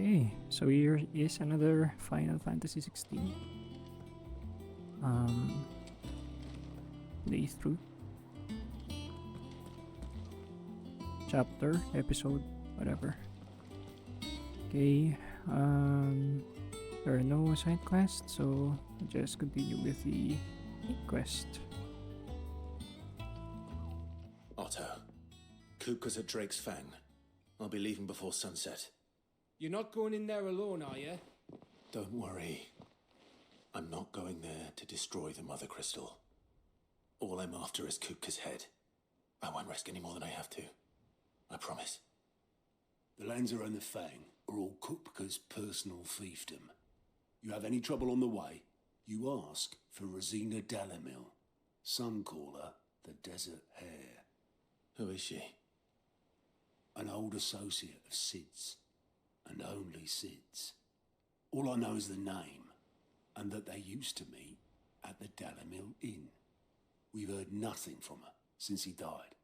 Okay, so here is another Final Fantasy 16 playthrough, chapter, episode, whatever. Okay, there are no side quests, so I'll just continue with the main quest. Otto, Kupka's at Drake's Fang. I'll be leaving before sunset. You're not going in there alone, are you? Don't worry. I'm not going there to destroy the Mother Crystal. All I'm after is Kupka's head. I won't risk any more than I have to. I promise. The lands around the Fang are all Kupka's personal fiefdom. You have any trouble on the way, you ask for Rosina Dalamil. Some call her the Desert Hare. Who is she? An old associate of Sid's, and only Sid's. All I know is the name, and that they used to meet at the Dalamil Inn. We've heard nothing from her since he died.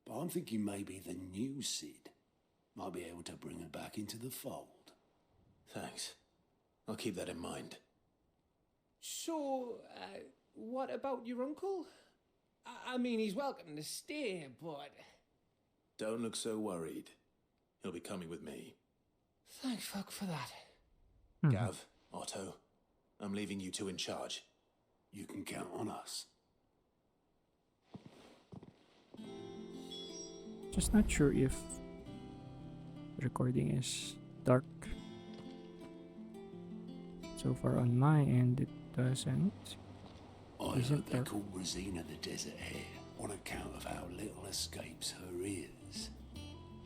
But I'm thinking maybe the new Sid might be able to bring her back into the fold. Thanks. I'll keep that in mind. So, what about your uncle? I mean, he's welcome to stay, but... Don't look so worried. He'll be coming with me. Thank fuck for that. Gav, Otto, I'm leaving you two in charge. You can count on us. Just not sure if the recording is dark. So far on my end, it doesn't. I Isn't heard they there- call Rosina the Desert Hare on account of how little escapes her ears.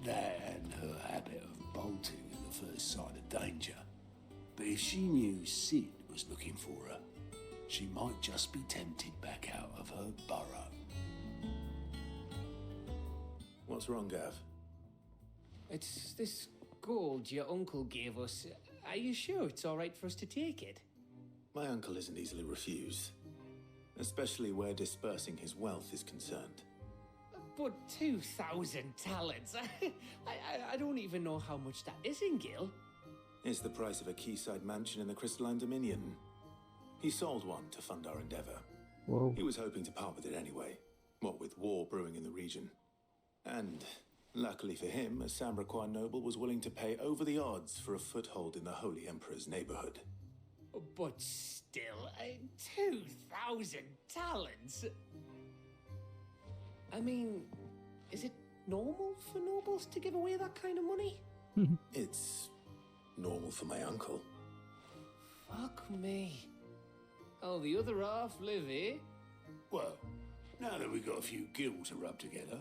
That and her habit of bolting at the first sign of danger. But if she knew Sid was looking for her, she might just be tempted back out of her burrow. What's wrong, Gav? It's this gold your uncle gave us. Are you sure it's all right for us to take it? My uncle isn't easily refused. Especially where dispersing his wealth is concerned. But 2,000 talents. I don't even know how much that is in Gil. It's the price of a quayside mansion in the Crystalline Dominion. He sold one to fund our endeavor. Whoa. He was hoping to part with it anyway, what with war brewing in the region. And, luckily for him, a Samraquan noble was willing to pay over the odds for a foothold in the Holy Emperor's neighborhood. But still, 2,000 talents? I mean, is it normal for nobles to give away that kind of money? It's normal for my uncle. Fuck me. Oh, the other half live, eh? Well, now that we've got a few gills to rub together,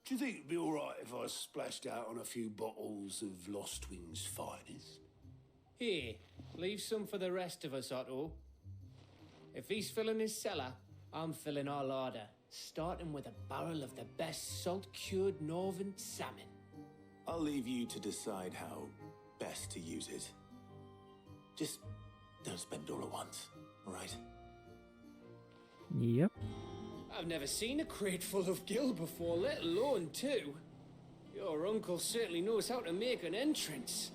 do you think it'd be all right if I splashed out on a few bottles of Lost Wing's finest? Here, leave some for the rest of us, Otto. If he's filling his cellar, I'm filling our larder, starting with a barrel of the best salt-cured northern salmon. I'll leave you to decide how best to use it. Just don't spend it all at once, all right? Yep. I've never seen a crate full of gill before, let alone two. Your uncle certainly knows how to make an entrance.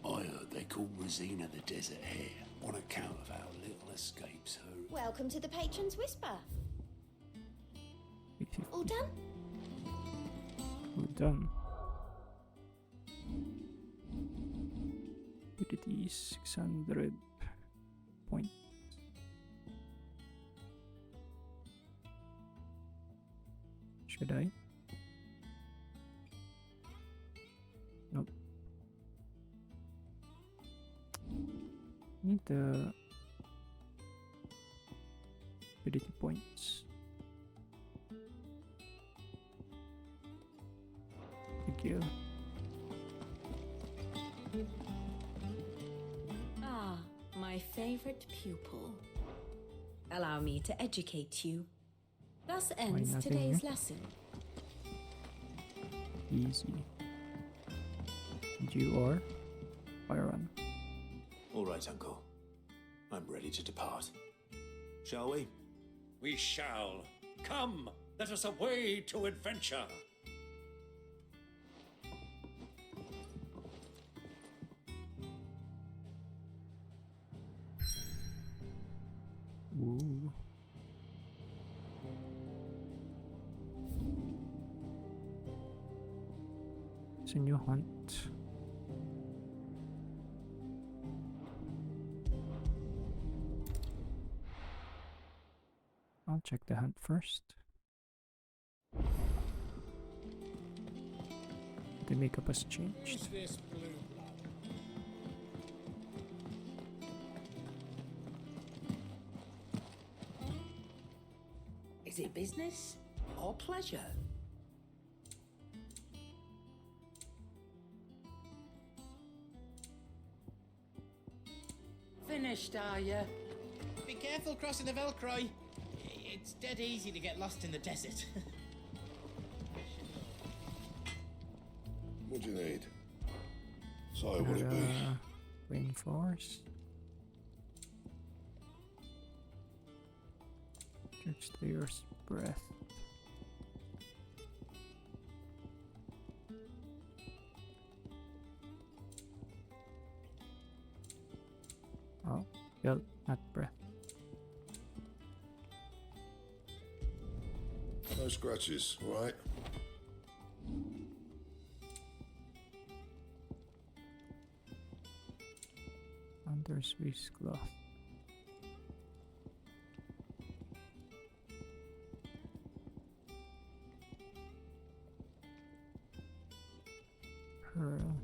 I heard they call Rosina the Desert Hare on account of how little escapes her. Welcome to the Patron's Whisper. All done? We're done. Ability 600 points. Should I? Nope. Need the ability points. Thank you. Ah, my favorite pupil. Allow me to educate you. Thus ends nothing today's here? lesson. Easy. And you are Byron. All right, Uncle. I'm ready to depart. Shall we? We shall. Come, let us away to adventure. Ooh. It's a new hunt. I'll check the hunt first. The makeup has changed. This blue blood? Is it business or pleasure? Finished, are you? Be careful crossing the Velcroy. It's dead easy to get lost in the desert. What do you need? So what it be? Rainforest. Church Layer's breath. Oh, well, not breath. No scratches, all right? Under Swiss cloth. Pearl.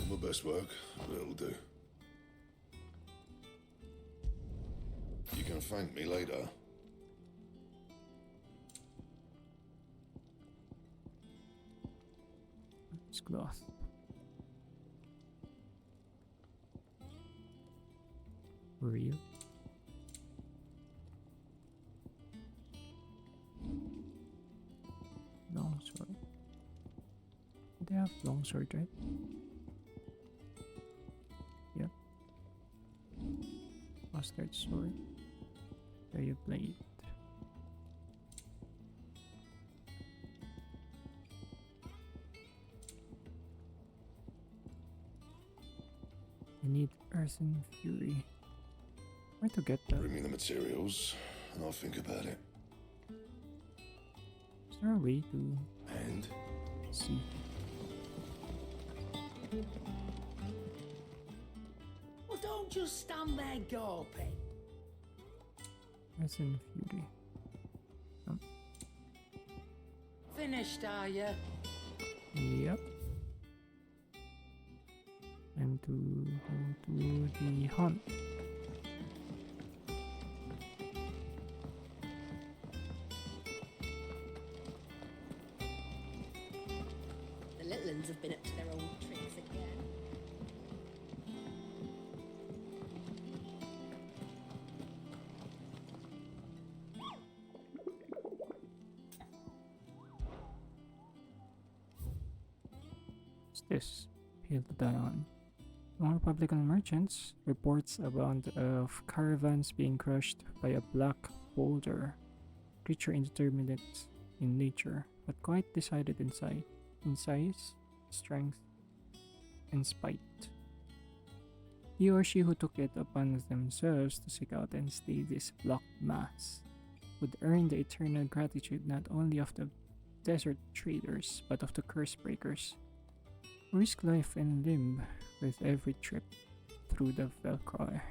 My best work, but it'll do. You can thank me later. It's cloth. Real. Longsword. They have longsword, right? Yep. Mustard sword. Fairy blade. I need Earth and Fury. Where to get that? Bring me the materials, and I'll think about it. Is there a way to And see? Well, don't just stand there gawping. Earth and Fury. Finished, are you? Yep. Time to go to the hunt. The little ones have been up to their old tricks again. What's this? Pale to die on. Among Republican merchants, reports abound of caravans being crushed by a black boulder, creature indeterminate in nature, but quite decided in size, strength, and spite. He or she who took it upon themselves to seek out and slay this black mass would earn the eternal gratitude not only of the desert traders, but of the curse breakers, who risk life and limb with every trip through the Velcroy.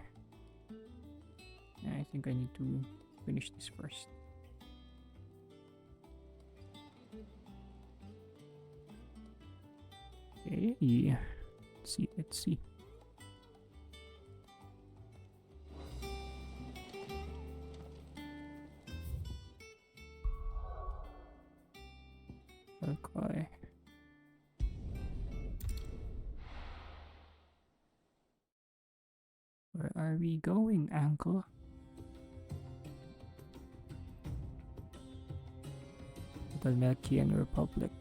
I think I need to finish this first. Okay, let's see. Velcroy. Where are we going, Uncle? The Melkian Republic.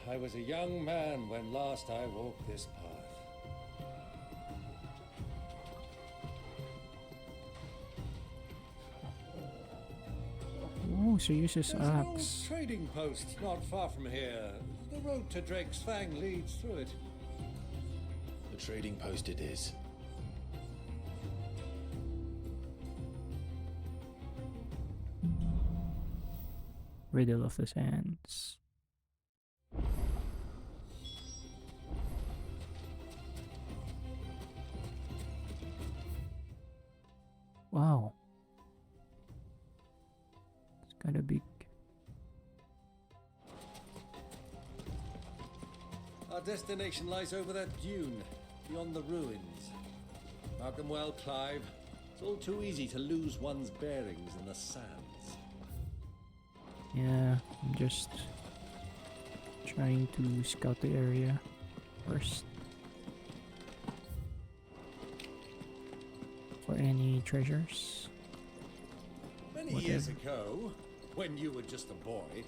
I was a young man when last I walked this path. so uses There's an old axe. trading post not far from here. The road to Drake's Fang leads through it. The trading post it is. Riddle of the Sands. Wow. It's kind of big. Our destination lies over that dune, beyond the ruins. Mark them well, Clive. It's all too easy to lose one's bearings in the sands. Yeah, I'm just trying to scout the area first for any treasures. Many years ago, when you were just a boy,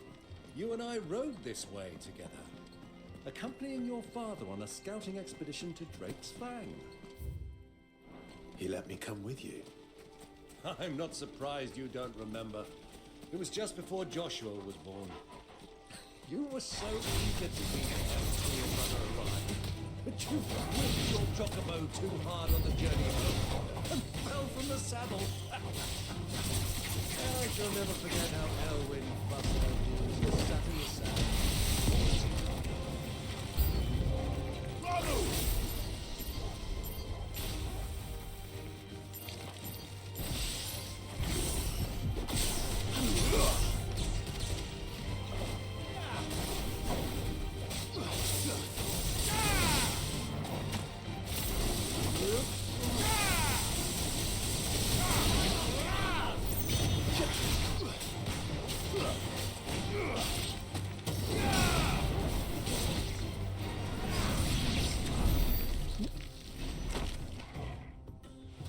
you and I rode this way together, accompanying your father on a scouting expedition to Drake's Fang. He let me come with you. I'm not surprised you don't remember. It was just before Joshua was born. You were so eager to meet him until your brother arrived, but you whipped your chocobo too hard on the journey home and fell from the saddle. I shall never forget how Elwyn fussed over you as you sat in the sand.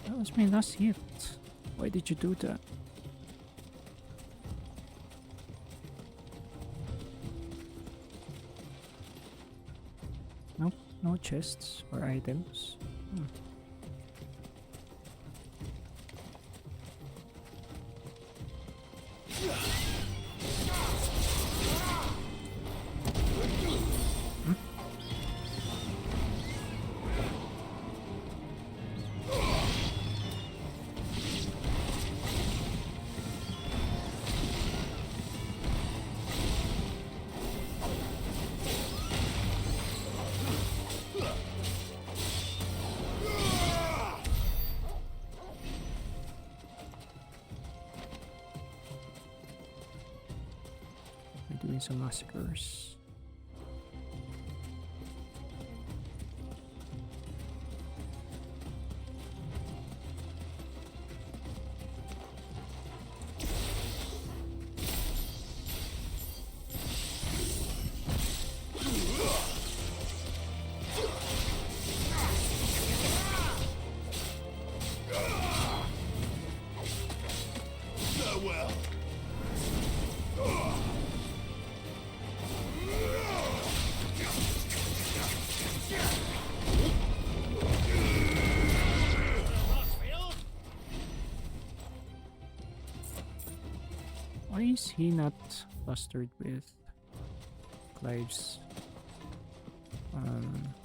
That was my last hit. Why did you do that? Nope, no chests or items. We're doing some massacres. Why is he not flustered with Clive's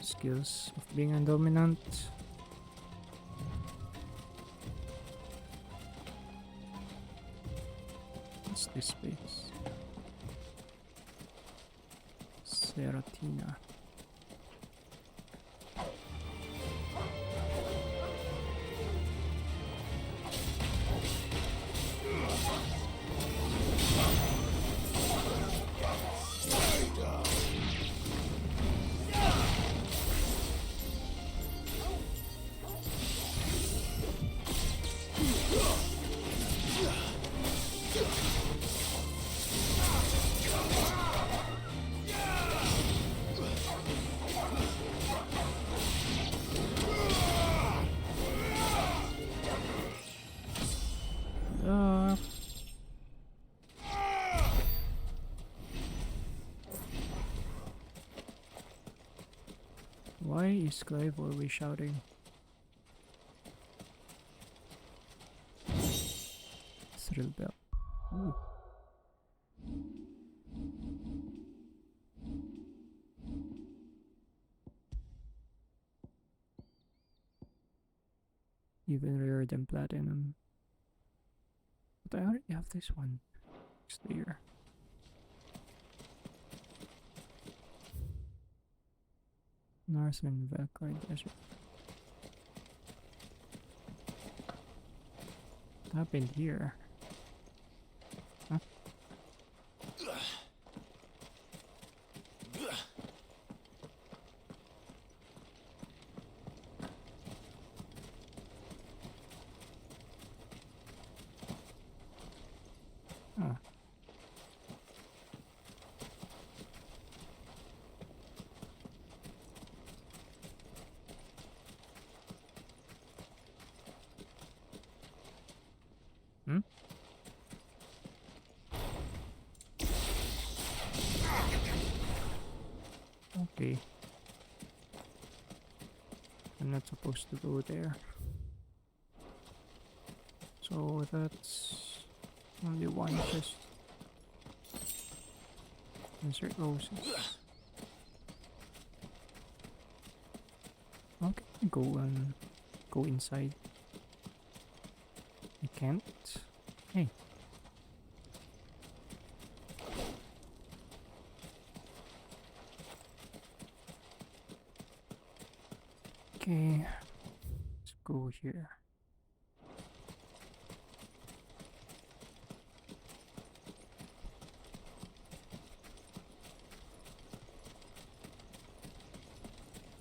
skills of being a dominant? What's this space? Seratina. Why is Clive always shouting? Thrill bell. Ooh. even rarer than platinum. But I already have this one. It's there. Northern Valkyrie Desert. What happened here? Huh? Oh. Hmm? Okay. I'm not supposed to go there. So that's only one chest. Insert roses. Okay, go inside. I can't. Hey. Okay, let's go here.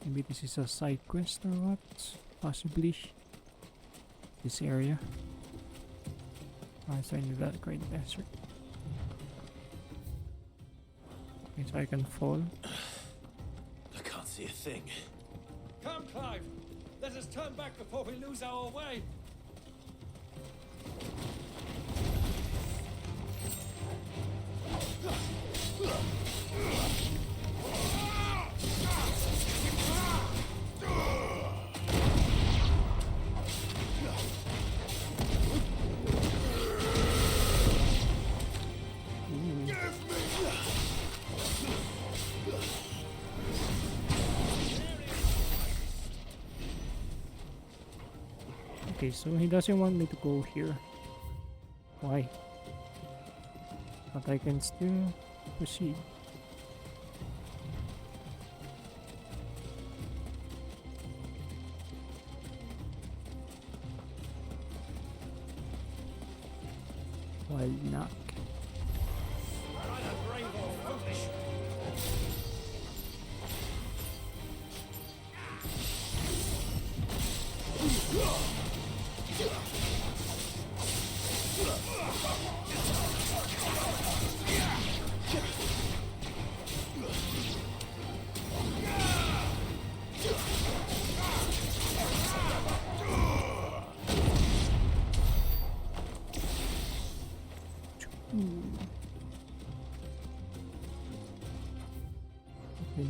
Maybe this is a side quest or what? Possibly. This area. Also in the Valkyrie Desert. Okay, so I can fall. I can't see a thing. Come, Clive! Let us turn back before we lose our way! Okay, so he doesn't want me to go here. Why? But I can still proceed. Wild knock. Either brave or foolish.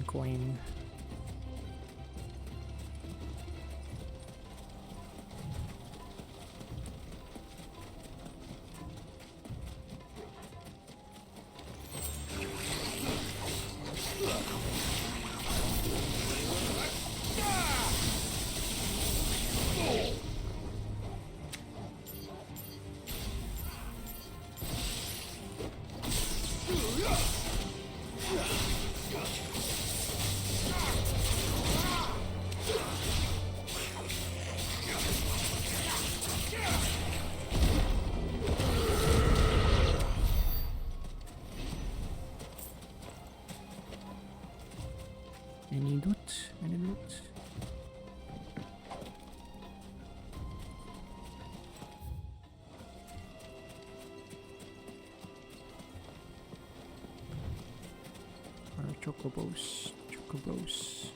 Coin. Any loot? Any loot? Or chocobos. Chocobos.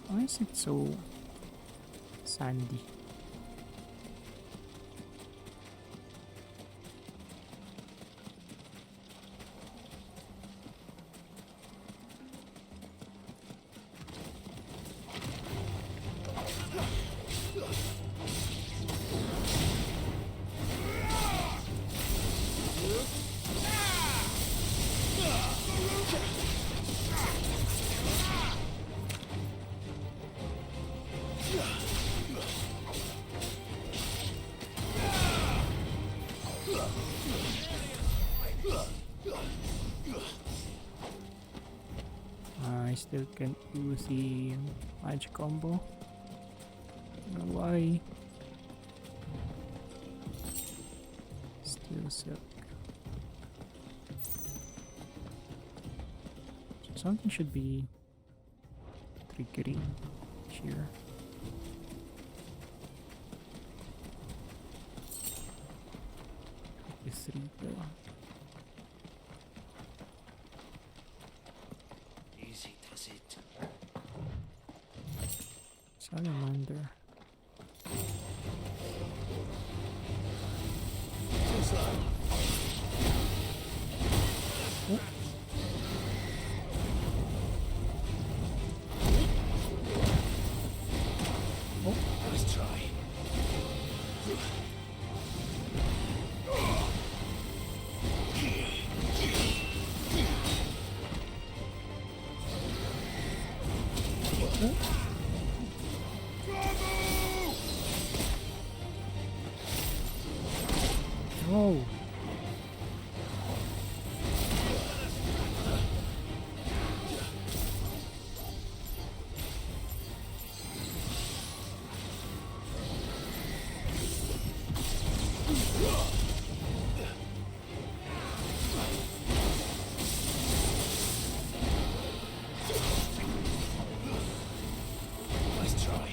Why is it so sandy? still can't do the magic combo. I don't know why. Still silk. So something should be triggering here. This 3 though. Easy does it. Salamander. Too slow. Oh. Oh. Nice try. Oh. Nice try.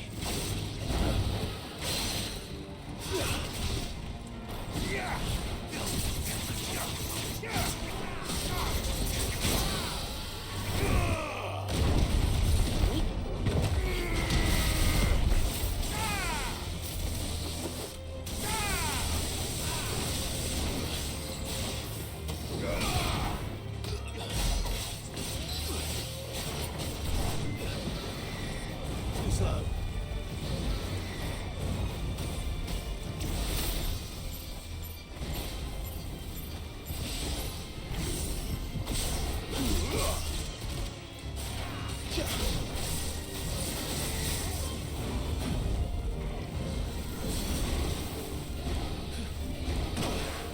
Too slow.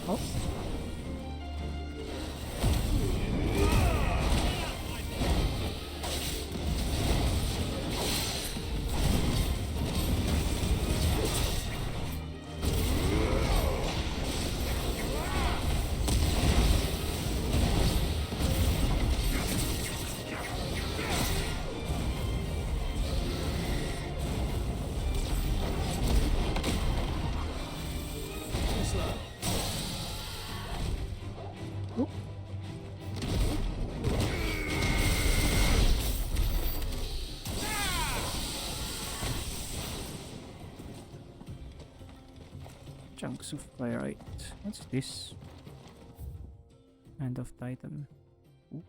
Oh. Too slow. Oh. Chunks of Framerate. What's this? Hand of Titan. Ooh.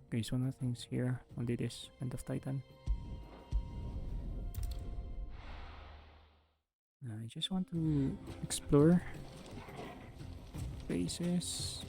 Okay, so nothing's here. Only this Hand of Titan. I just want to explore places.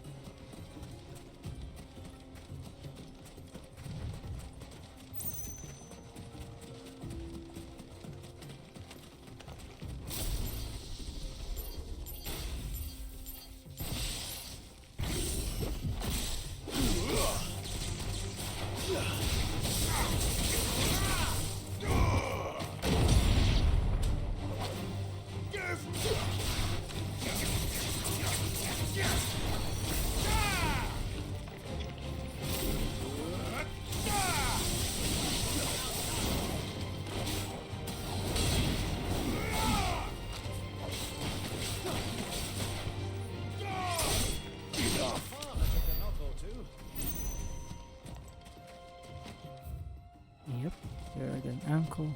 Yep, there's an ankle.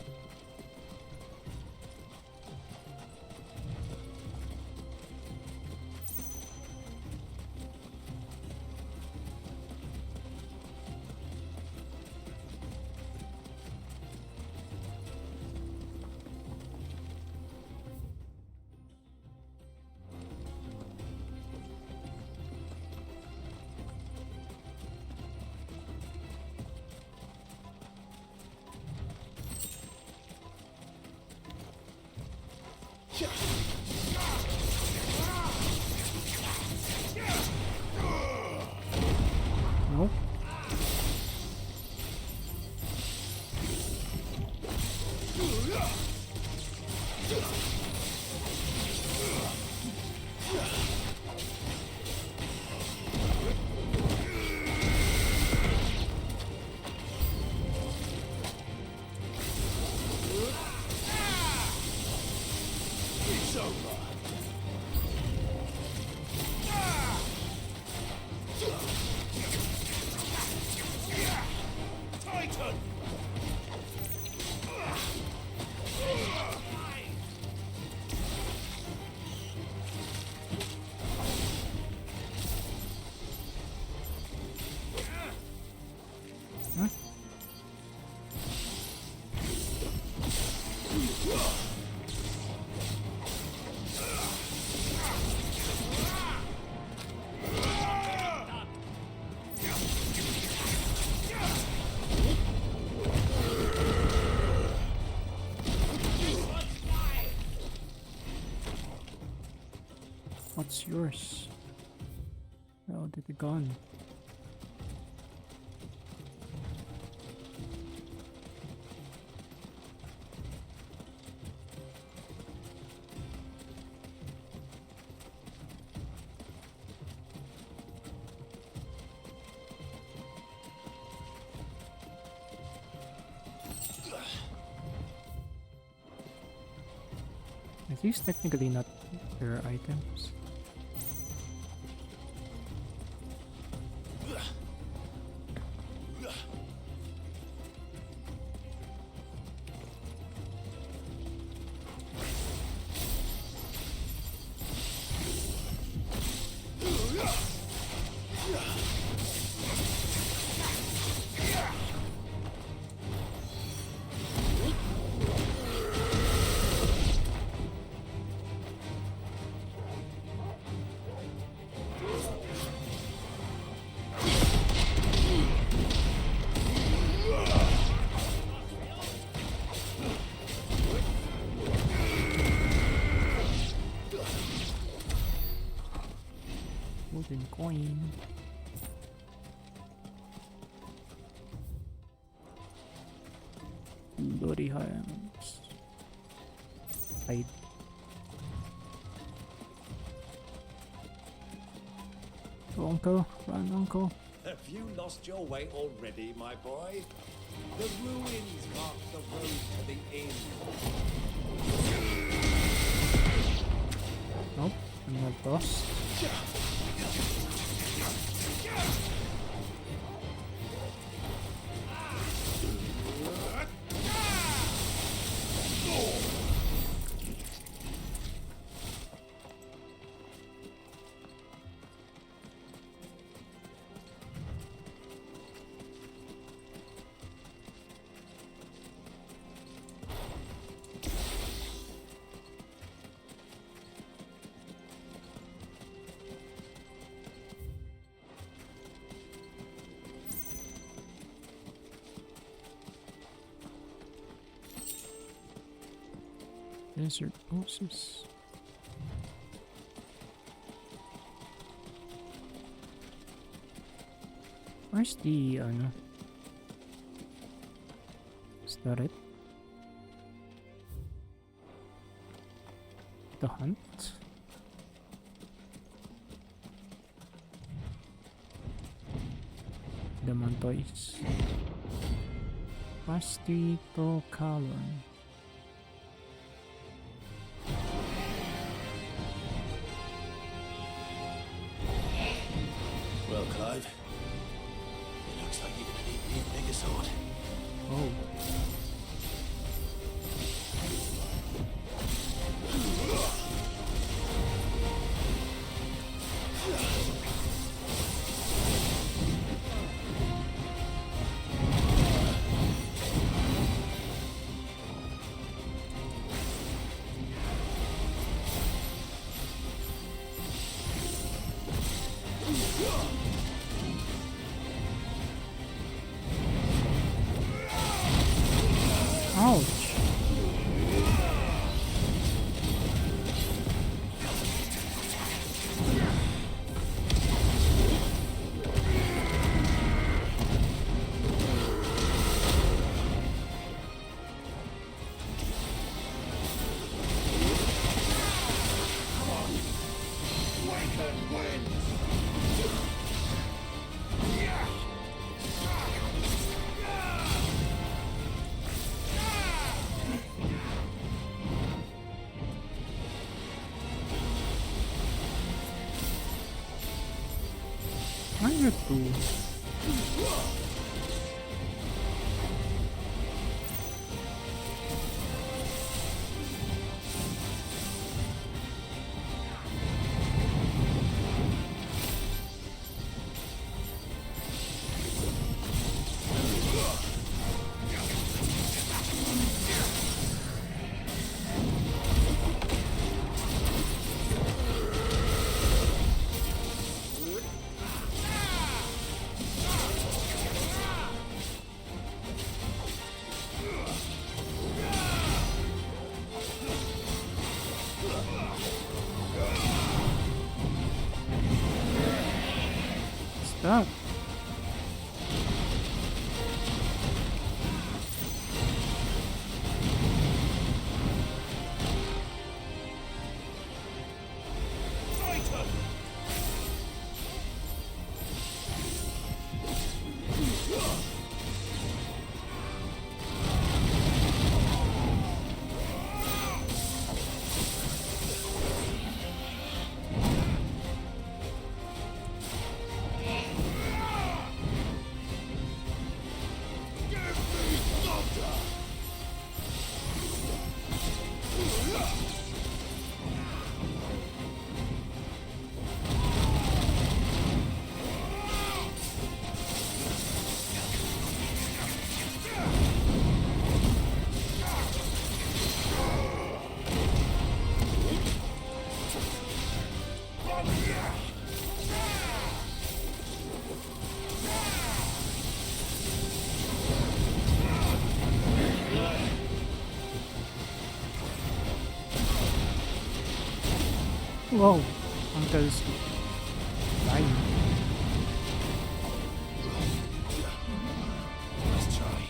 What's yours? Oh, did it gone? Are these technically not rare items? Golden coin. Bloody hands. Hide. Go, uncle. Run, uncle. Have you lost your way already, my boy? The ruins mark the road to the inn. Nope, I'm not lost. Desert oasis. Where's the no? Is that it? The hunt? The Montoys. Pastito Calon. Well, Clive, it looks like you're gonna need an even bigger sword. Oh. Ouch. Why are you two? that? Whoa, Uncle's dying. Let's try.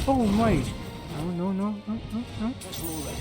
Oh my! No, no, no, no, no, no. Guess we're all ready.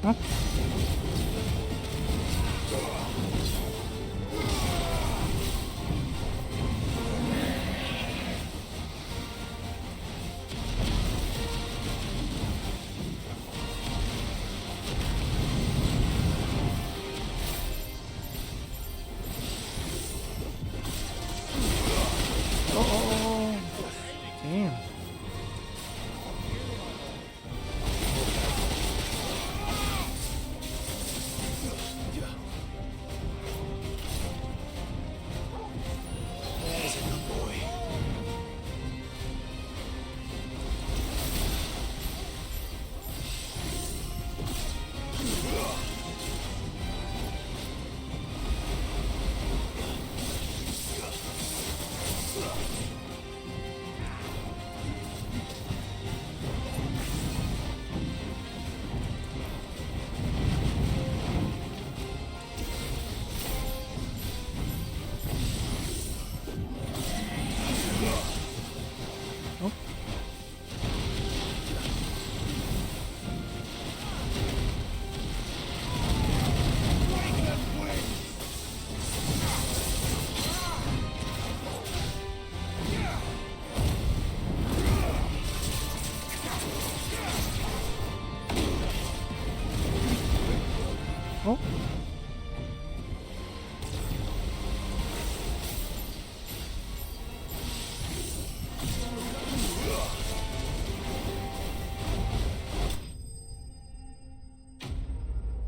Huh? Oh, damn. There's a good boy. Oh. Oh.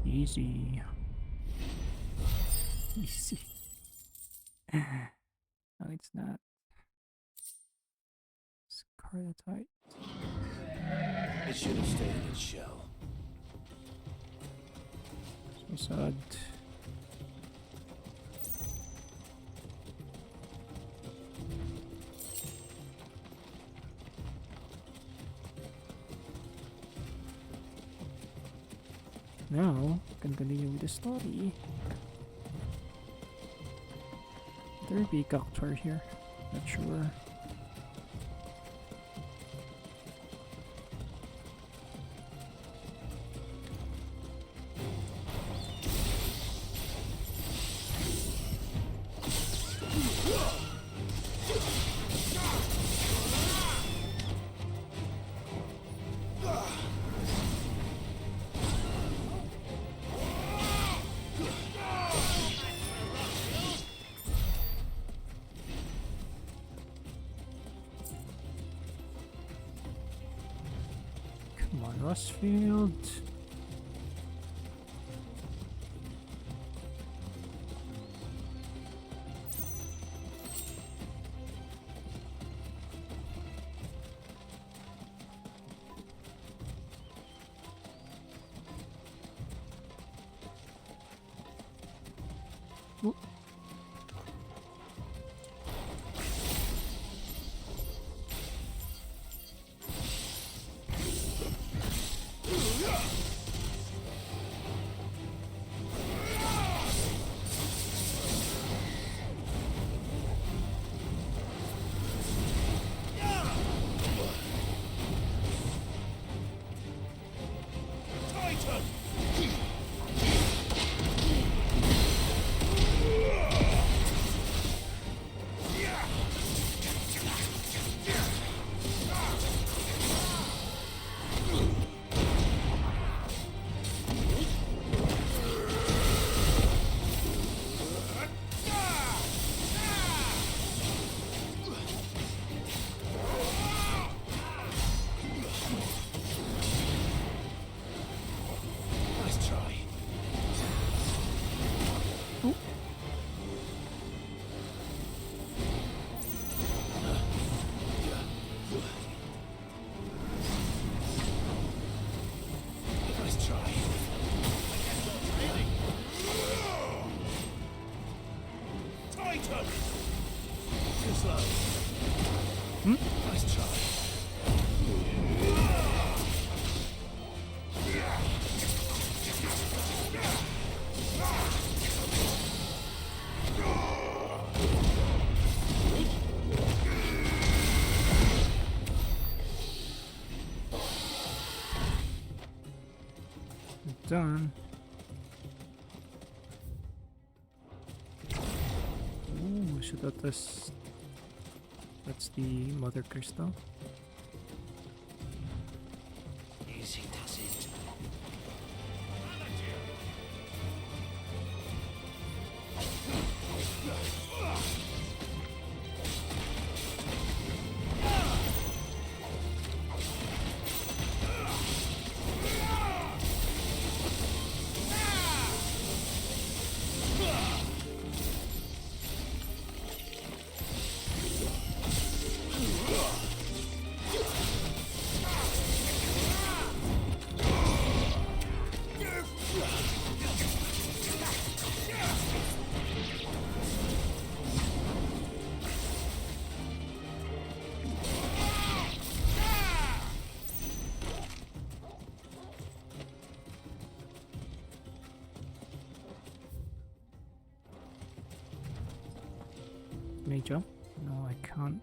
Easy. Easy. No, it's not. Scarletite. It should have stayed in its shell. So sad. Now, can continue with the story. There be a doctor here. Not sure. Crossfield. Ooh. Done. Ooh, so that's the mother crystal. Easy does it. Can I jump? No, I can't.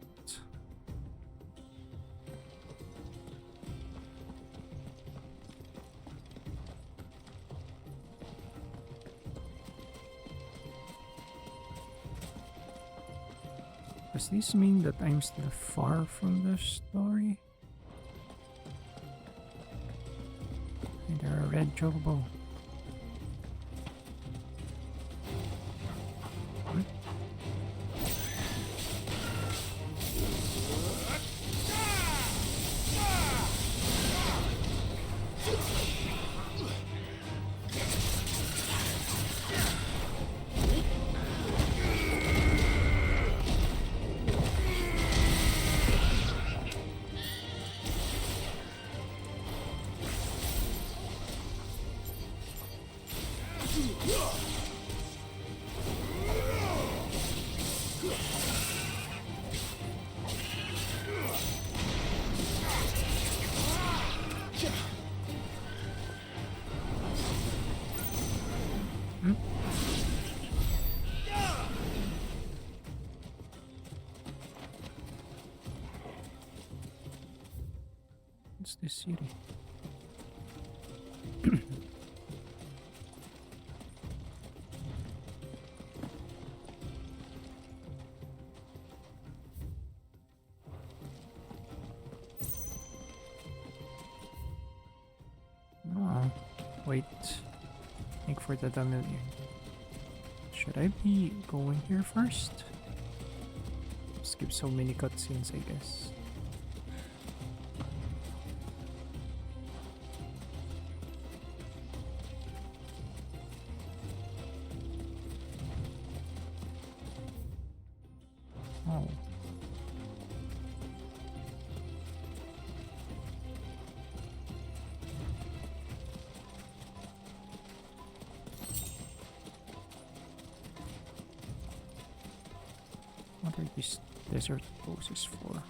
Does this mean that I'm still far from the story? And there are red chocobo. What's this city? Oh, wait. Think for the million. Should I be going here first? Skip so many cutscenes, I guess. Oh. What are these desert poses for?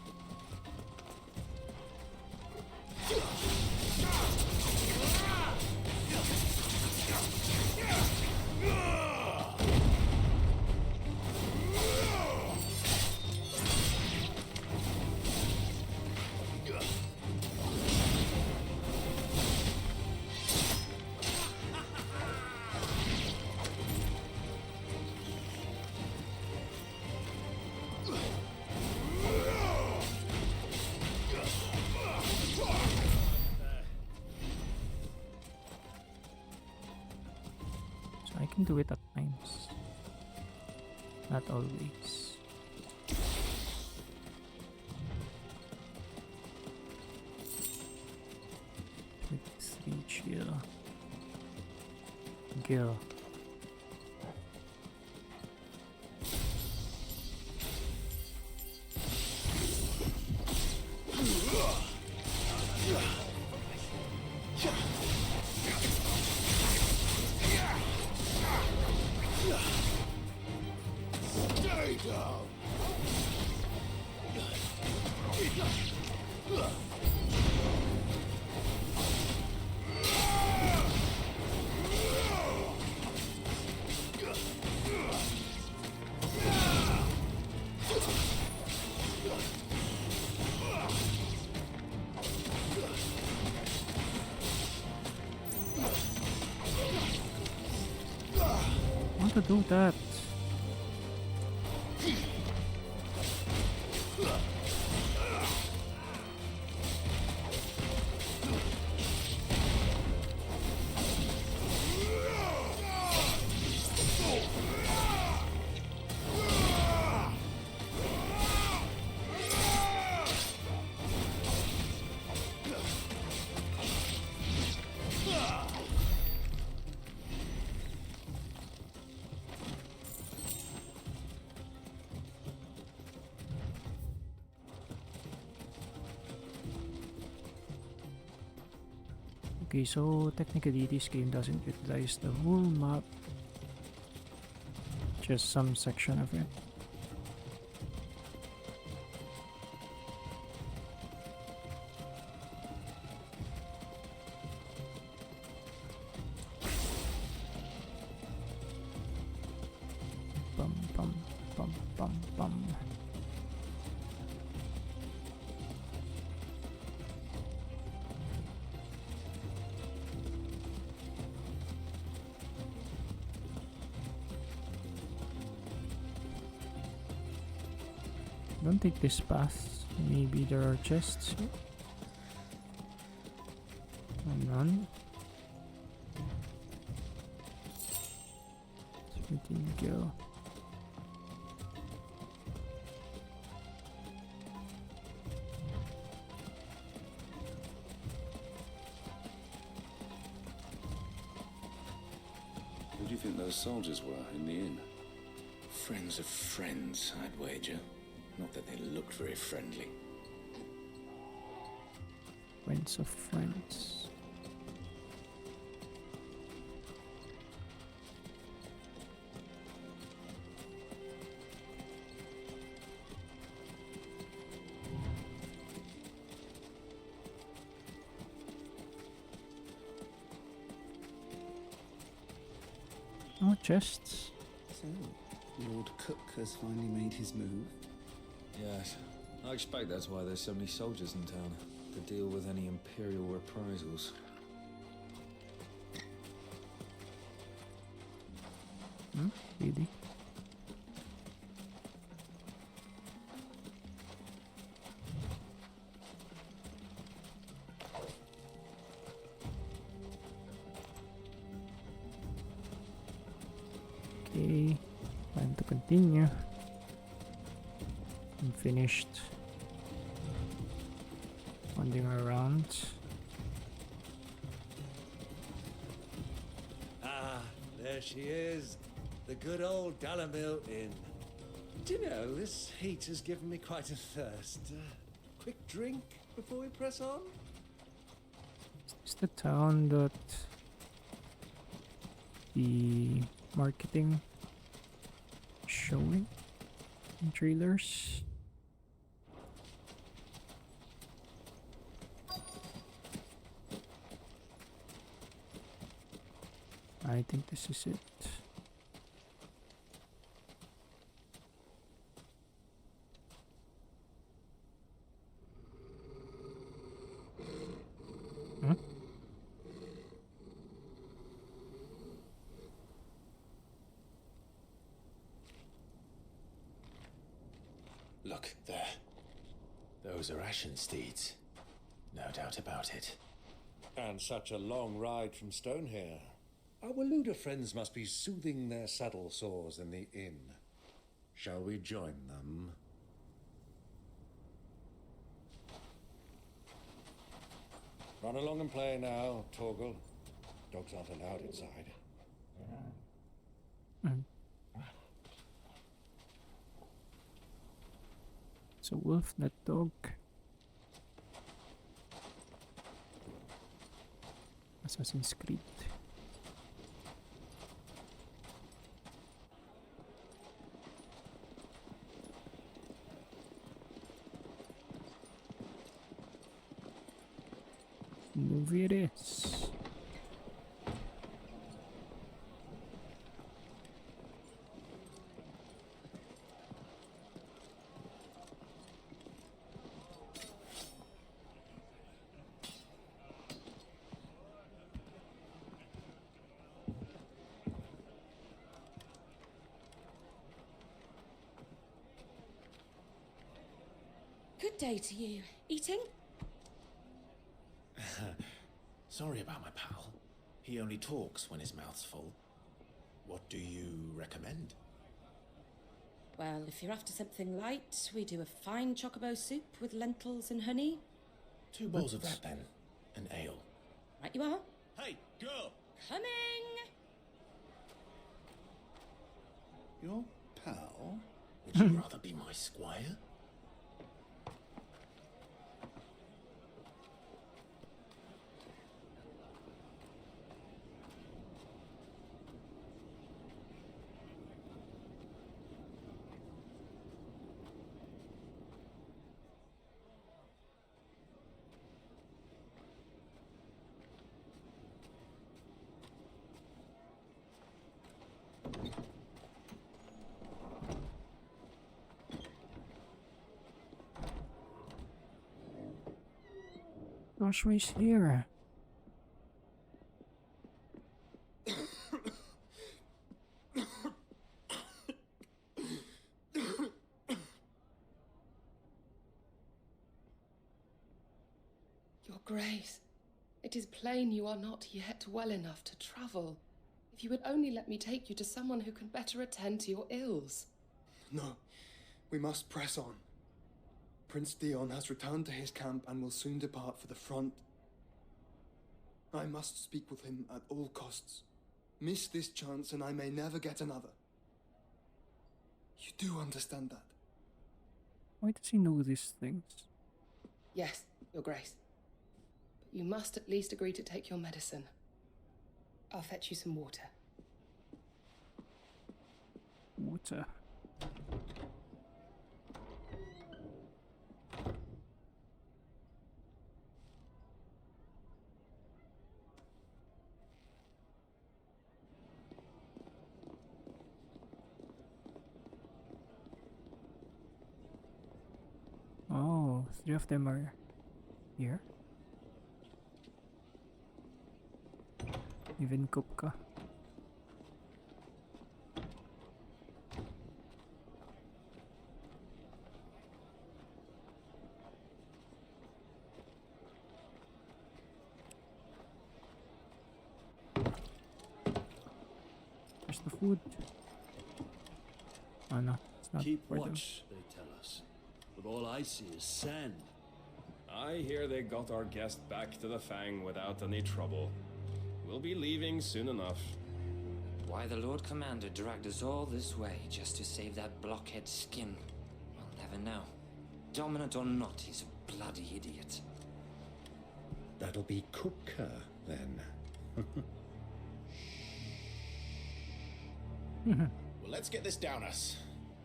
I can do it at times, not always. Three chill. Gil. To do that. Okay, so technically this game doesn't utilize the whole map, just some section of it. Bum bum bum bum bum. Don't take this path. Maybe there are chests here. None. We didn't go. Who do you think those soldiers were in the inn? Friends of friends, I'd wager. Not that they looked very friendly. Friends of friends. No chests. So, Lord Cook has finally made his move. Yes, I expect that's why there's so many soldiers in town, to deal with any Imperial reprisals. Really? Okay, time to continue. I'm finished wandering around. Ah, there she is. The good old Dalamil Inn. Do you know, this heat has given me quite a thirst. Quick drink before we press on? Is the town that the marketing is showing in trailers? I think this is it. Look, there. Those are Ashen steeds. No doubt about it. And such a long ride from Stonehair. Our Luda friends must be soothing their saddle sores in the inn. Shall we join them? Run along and play now, Torgal. Dogs aren't allowed inside. It's a wolf, not dog. Assassin's Creed. Movie it is. Good day to you. Eating? Sorry about my pal. He only talks when his mouth's full. What do you recommend? Well, if you're after something light, we do a fine chocobo soup with lentils and honey. 2 bowls of that then. An ale. Right you are. Hey, girl! Coming! Your pal? Would you rather be my squire? Joshua's here. Your Grace, it is plain you are not yet well enough to travel. If you would only let me take you to someone who can better attend to your ills. No, we must press on. Prince Theon has returned to his camp and will soon depart for the front. I must speak with him at all costs. Miss this chance and I may never get another. You do understand that? Why does he know these things? Yes, Your Grace. But you must at least agree to take your medicine. I'll fetch you some water. Water. Oh, 3 of them are here. Even Kupka. Where's the food? Oh no, it's not Keep for them. watch, they tell us. But all I see is sand. I hear they got our guest back to the Fang without any trouble. We'll be leaving soon enough. Why the Lord Commander dragged us all this way just to save that blockhead skin, we'll never know. Dominant or not, he's a bloody idiot. That'll be Cooker, then. Well, let's get this down us.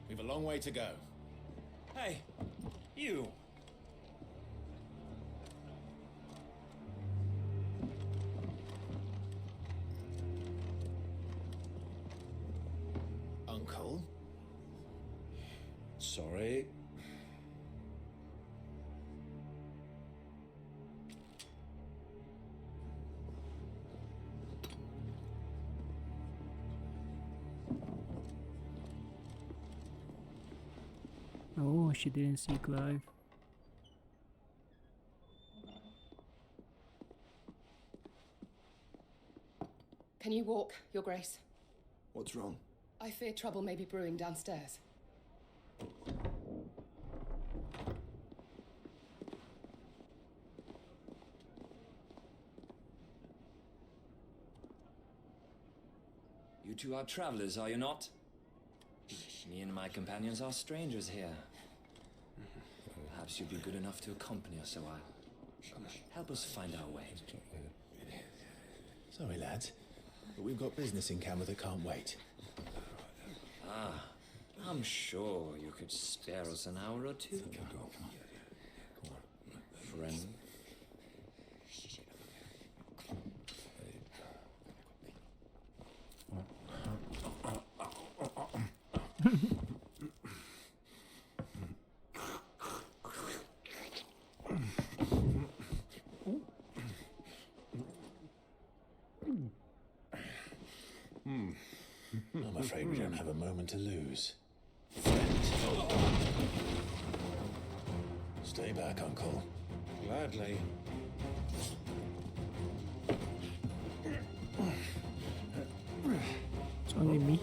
We've a long way to go. Hey, you. Uncle? Sorry. Oh, she didn't see Clive. Can you walk, Your Grace? What's wrong? I fear trouble may be brewing downstairs. You two are travelers, are you not? Me and my companions are strangers here. Perhaps you'd be good enough to accompany us a while. Help us find our way. Sorry, lads, but we've got business in camera that can't wait. Ah, I'm sure you could spare us an hour or two. Friend. I'm afraid we don't have a moment to lose. Stay back, Uncle. Gladly. It's only me.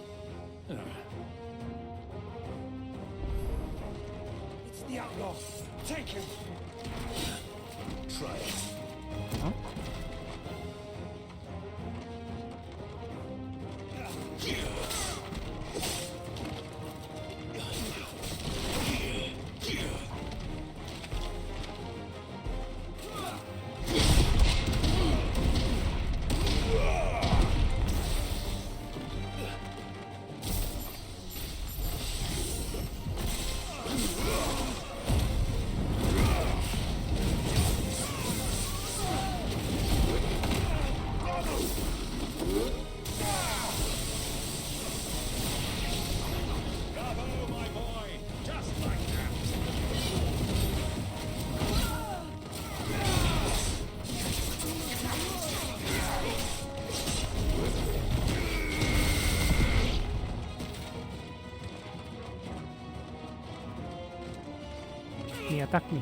It's the outlaw. Take him. Try it. Huh? Bravo, my boy. Just like that. He attacked me.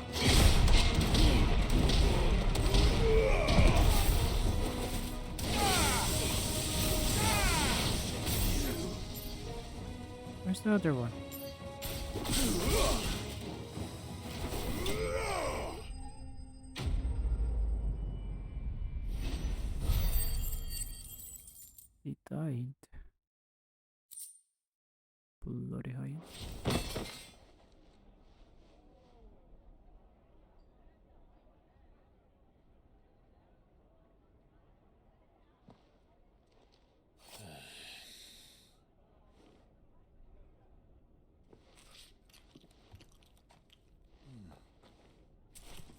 Where's the other one? He died. Bloody hell.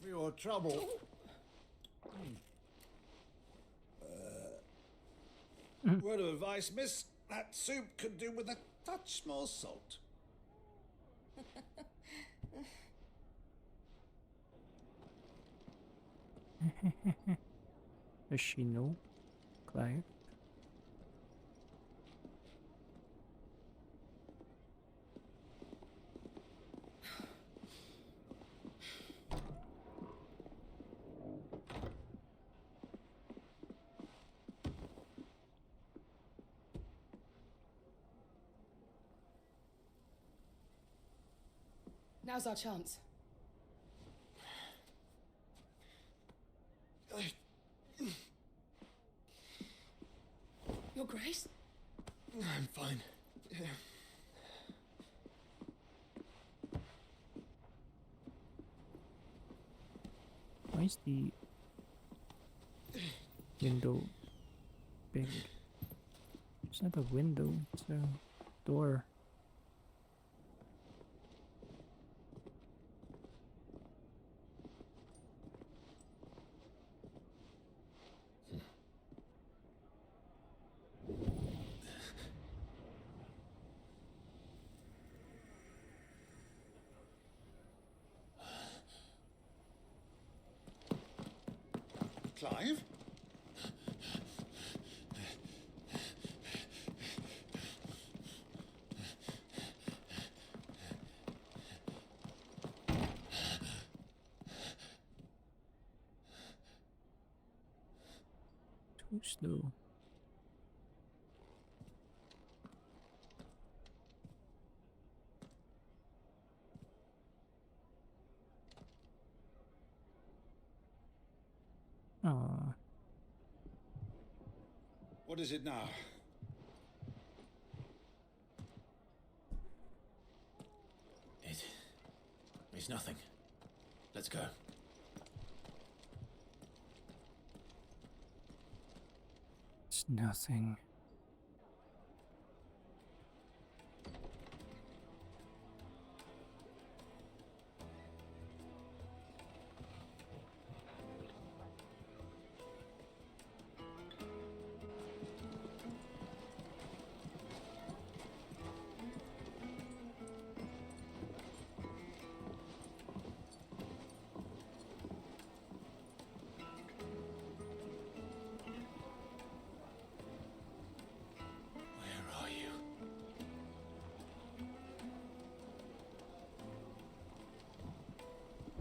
For your trouble. Word of advice, miss. That soup could do with a touch more salt. Does she know Clive? Now's our chance. Your Grace? fine. Yeah. Why is the window big? It's not a window, it's a door. Clive? Too slow. Ah. What is it now? It's nothing. Let's go. It's nothing.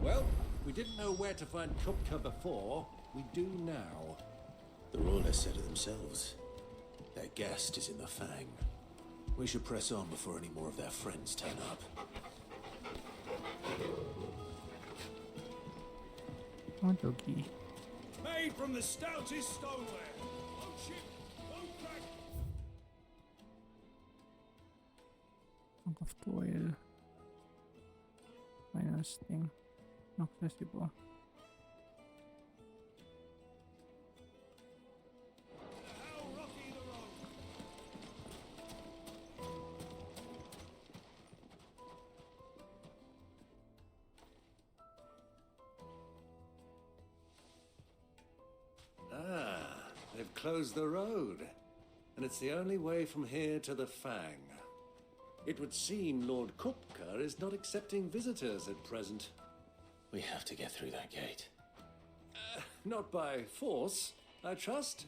Well, we didn't know where to find Kupka before. We do now. The Royalists said it themselves. Their guest is in the Fang. We should press on before any more of their friends turn up. Oh, doggy. Made from the stoutest stoneware. No chip, no crack. Chunk of toil. Minus thing. Not accessible. They've closed the road, and it's the only way from here to the Fang. It would seem Lord Kupka is not accepting visitors at present. We have to get through that gate. Not by force, I trust.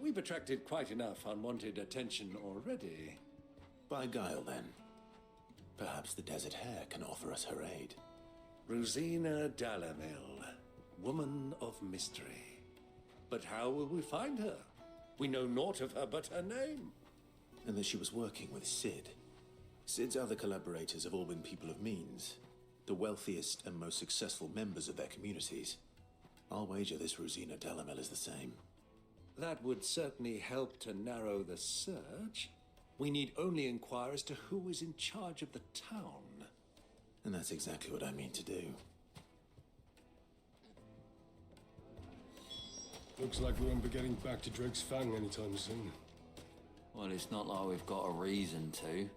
We've attracted quite enough unwanted attention already. By guile, then. Perhaps the Desert Hare can offer us her aid. Rosina Dalamil, woman of mystery. But how will we find her? We know naught of her but her name. And that she was working with Sid. Sid's other collaborators have all been people of means, the wealthiest and most successful members of their communities. I'll wager this Rosina Dalamel is the same. That would certainly help to narrow the search. We need only inquire as to who is in charge of the town. And that's exactly what I mean to do. Looks like we won't be getting back to Drake's Fang anytime soon. Well, it's not like we've got a reason to.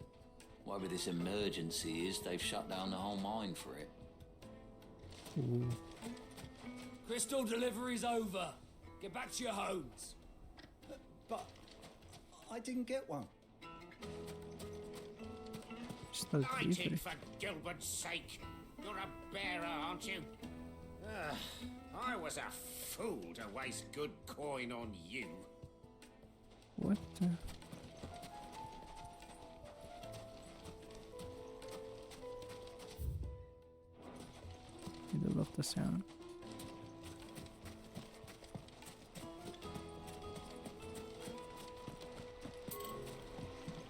Whatever this emergency is, they've shut down the whole mine for it. Ooh. Crystal delivery's over. Get back to your homes. But I didn't get one. Still Light it, for Gilbert's sake. You're a bearer, aren't you? I was a fool to waste good coin on you. What the? I do love the sound.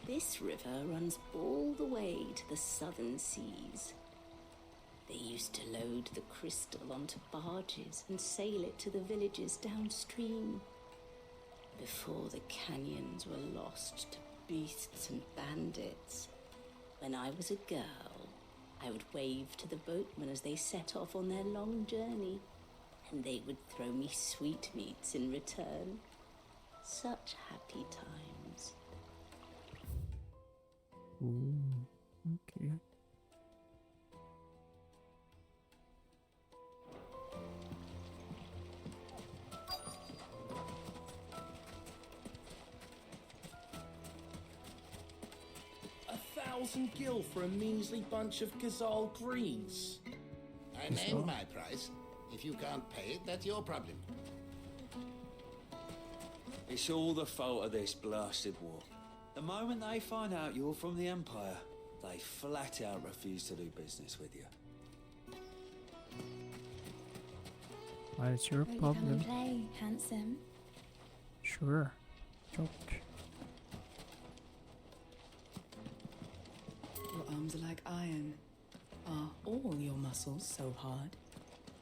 This river runs all the way to the southern seas. They used to load the crystal onto barges and sail it to the villages downstream before the canyons were lost to beasts and bandits. When I was a girl, I would wave to the boatmen as they set off on their long journey, and they would throw me sweetmeats in return. Such happy times. Ooh, okay. $1,000 for a measly bunch of Gazal greens. I named my price. If you can't pay it, that's your problem. It's all the fault of this blasted war. The moment they find out you're from the Empire, they flat out refuse to do business with you. What's your Will you problem? come and play, handsome? Sure. Joke. Your arms are like iron. Are all your muscles so hard?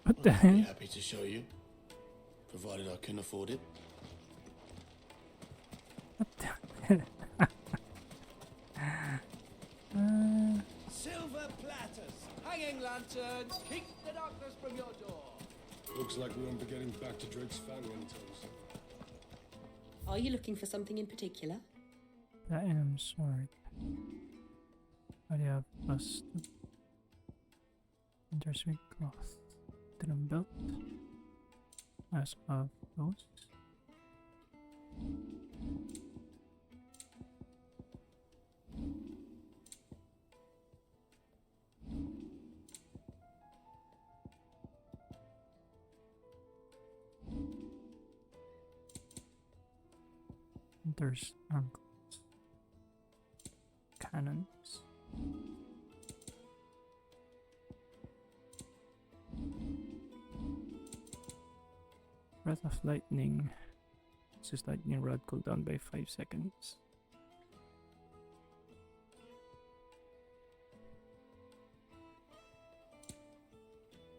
What the I'd be hell? happy to show you, provided I can afford it. Silver platters, hanging lanterns, keep the darkness from your door. Looks like we won't be getting back to Drake's Fang anytime soon. Are you looking for something in particular? Platinum sword. I have plus 2. Intersweet cloth. Drum belt. As of those. There's ankles. Cannons. Breath of lightning. This is lightning rod cooldown by 5 seconds.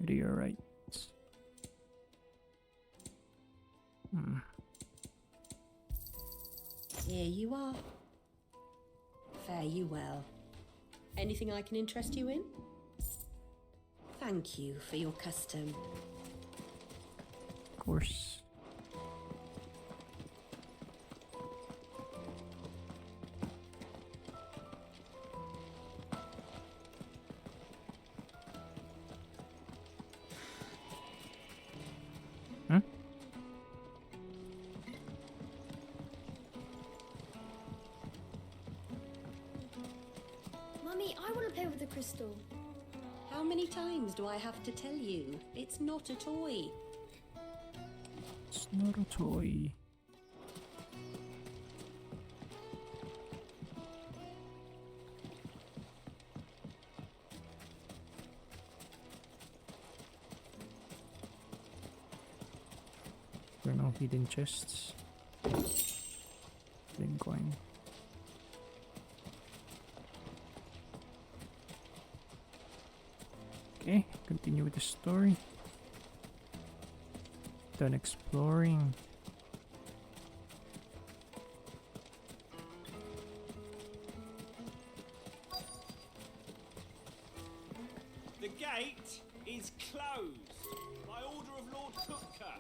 Ready or right? Here you are. Fare you well. Anything I can interest you in? Thank you for your custom. Of course. Mummy, I want to play with the crystal. How many times do I have to tell you? It's not a toy. It's not a toy. There are no hidden chests. Hidden coin. Okay, continue with the story. Done exploring. The gate is closed by order of Lord Cooker.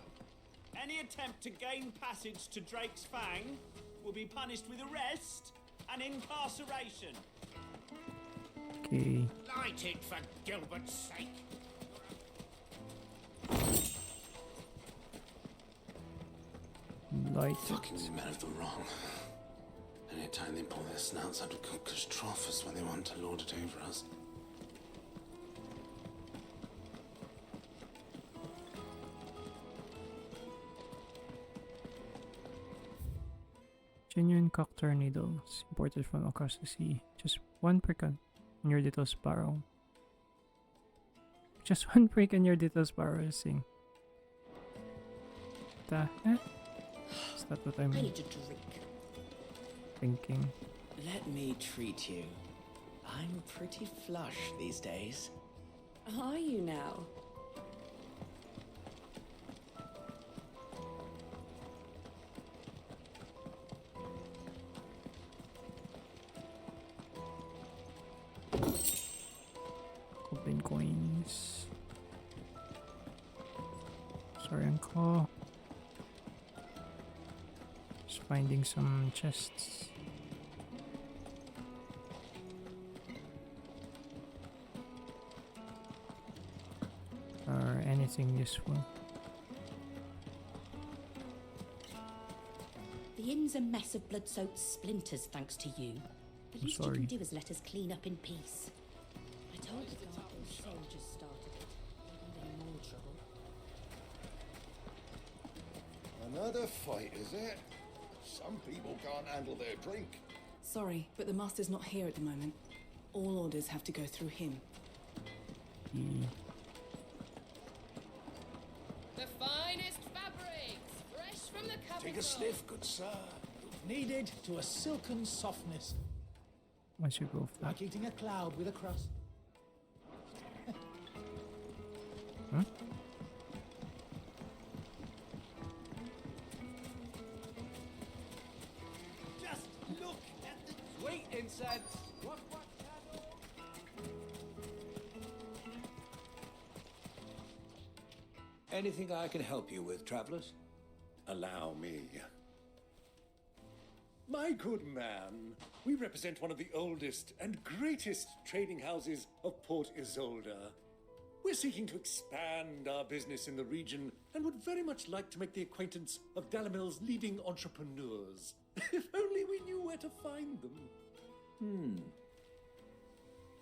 Any attempt to gain passage to Drake's Fang will be punished with arrest and incarceration. Okay. Light it for Gilbert's sake. Light Fucking the men of the wrong. Anytime they pull their snouts out of Cooker's trough is when they want to lord it over us. Genuine cocktail needles imported from across the sea. Just one prick on your little sparrow. Just one prick on your little sparrow. Sing. The heck? Is that what I'm I need a drink. thinking? Let me treat you. I'm pretty flush these days. Are you now? Goblin coins. Sorry, Uncle. Just finding some chests. Or anything useful. The inn's a mess of blood-soaked splinters thanks to you. The least you can do is let us clean up in peace. I told the guard those soldiers started it. Even more trouble. Another fight, is it? Some people can't handle their drink. Sorry, but the master's not here at the moment. All orders have to go through him. The finest fabrics, fresh from the capital. Take a sniff, good sir. Kneaded to a silken softness. I should go for that. Like eating a cloud with a crust. Huh? Just look at the sweet incense. What shadow? Anything I can help you with, travelers? Allow me. My good man, we represent one of the oldest and greatest trading houses of Port Isolde. We're seeking to expand our business in the region and would very much like to make the acquaintance of Dalamil's leading entrepreneurs. If only we knew where to find them.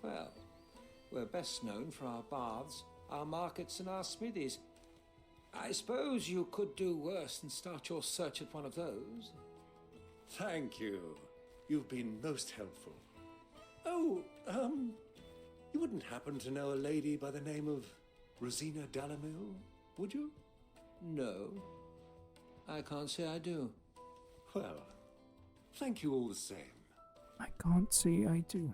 Well, we're best known for our baths, our markets, and our smithies. I suppose you could do worse than start your search at one of those. Thank you. You've been most helpful. Oh, you wouldn't happen to know a lady by the name of Rosina Dalamil, would you? No, I can't say I do. Well, thank you all the same. I can't say I do.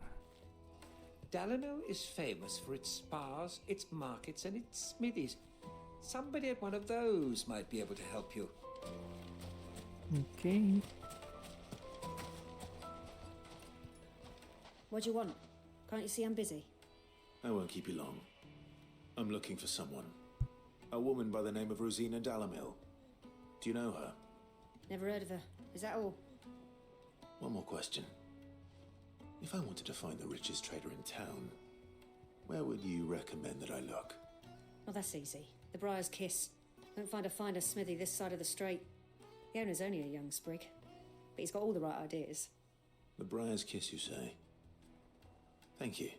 Dalamil is famous for its spas, its markets, and its smithies. Somebody at one of those might be able to help you. Okay. What do you want? Can't you see I'm busy? I won't keep you long. I'm looking for someone. A woman by the name of Rosina Dalamil. Do you know her? Never heard of her. Is that all? One more question. If I wanted to find the richest trader in town, where would you recommend that I look? Oh, that's easy. The Briar's Kiss. Don't find a finer smithy this side of the strait. The owner's only a young sprig, but he's got all the right ideas. The Briar's Kiss, you say? Thank you.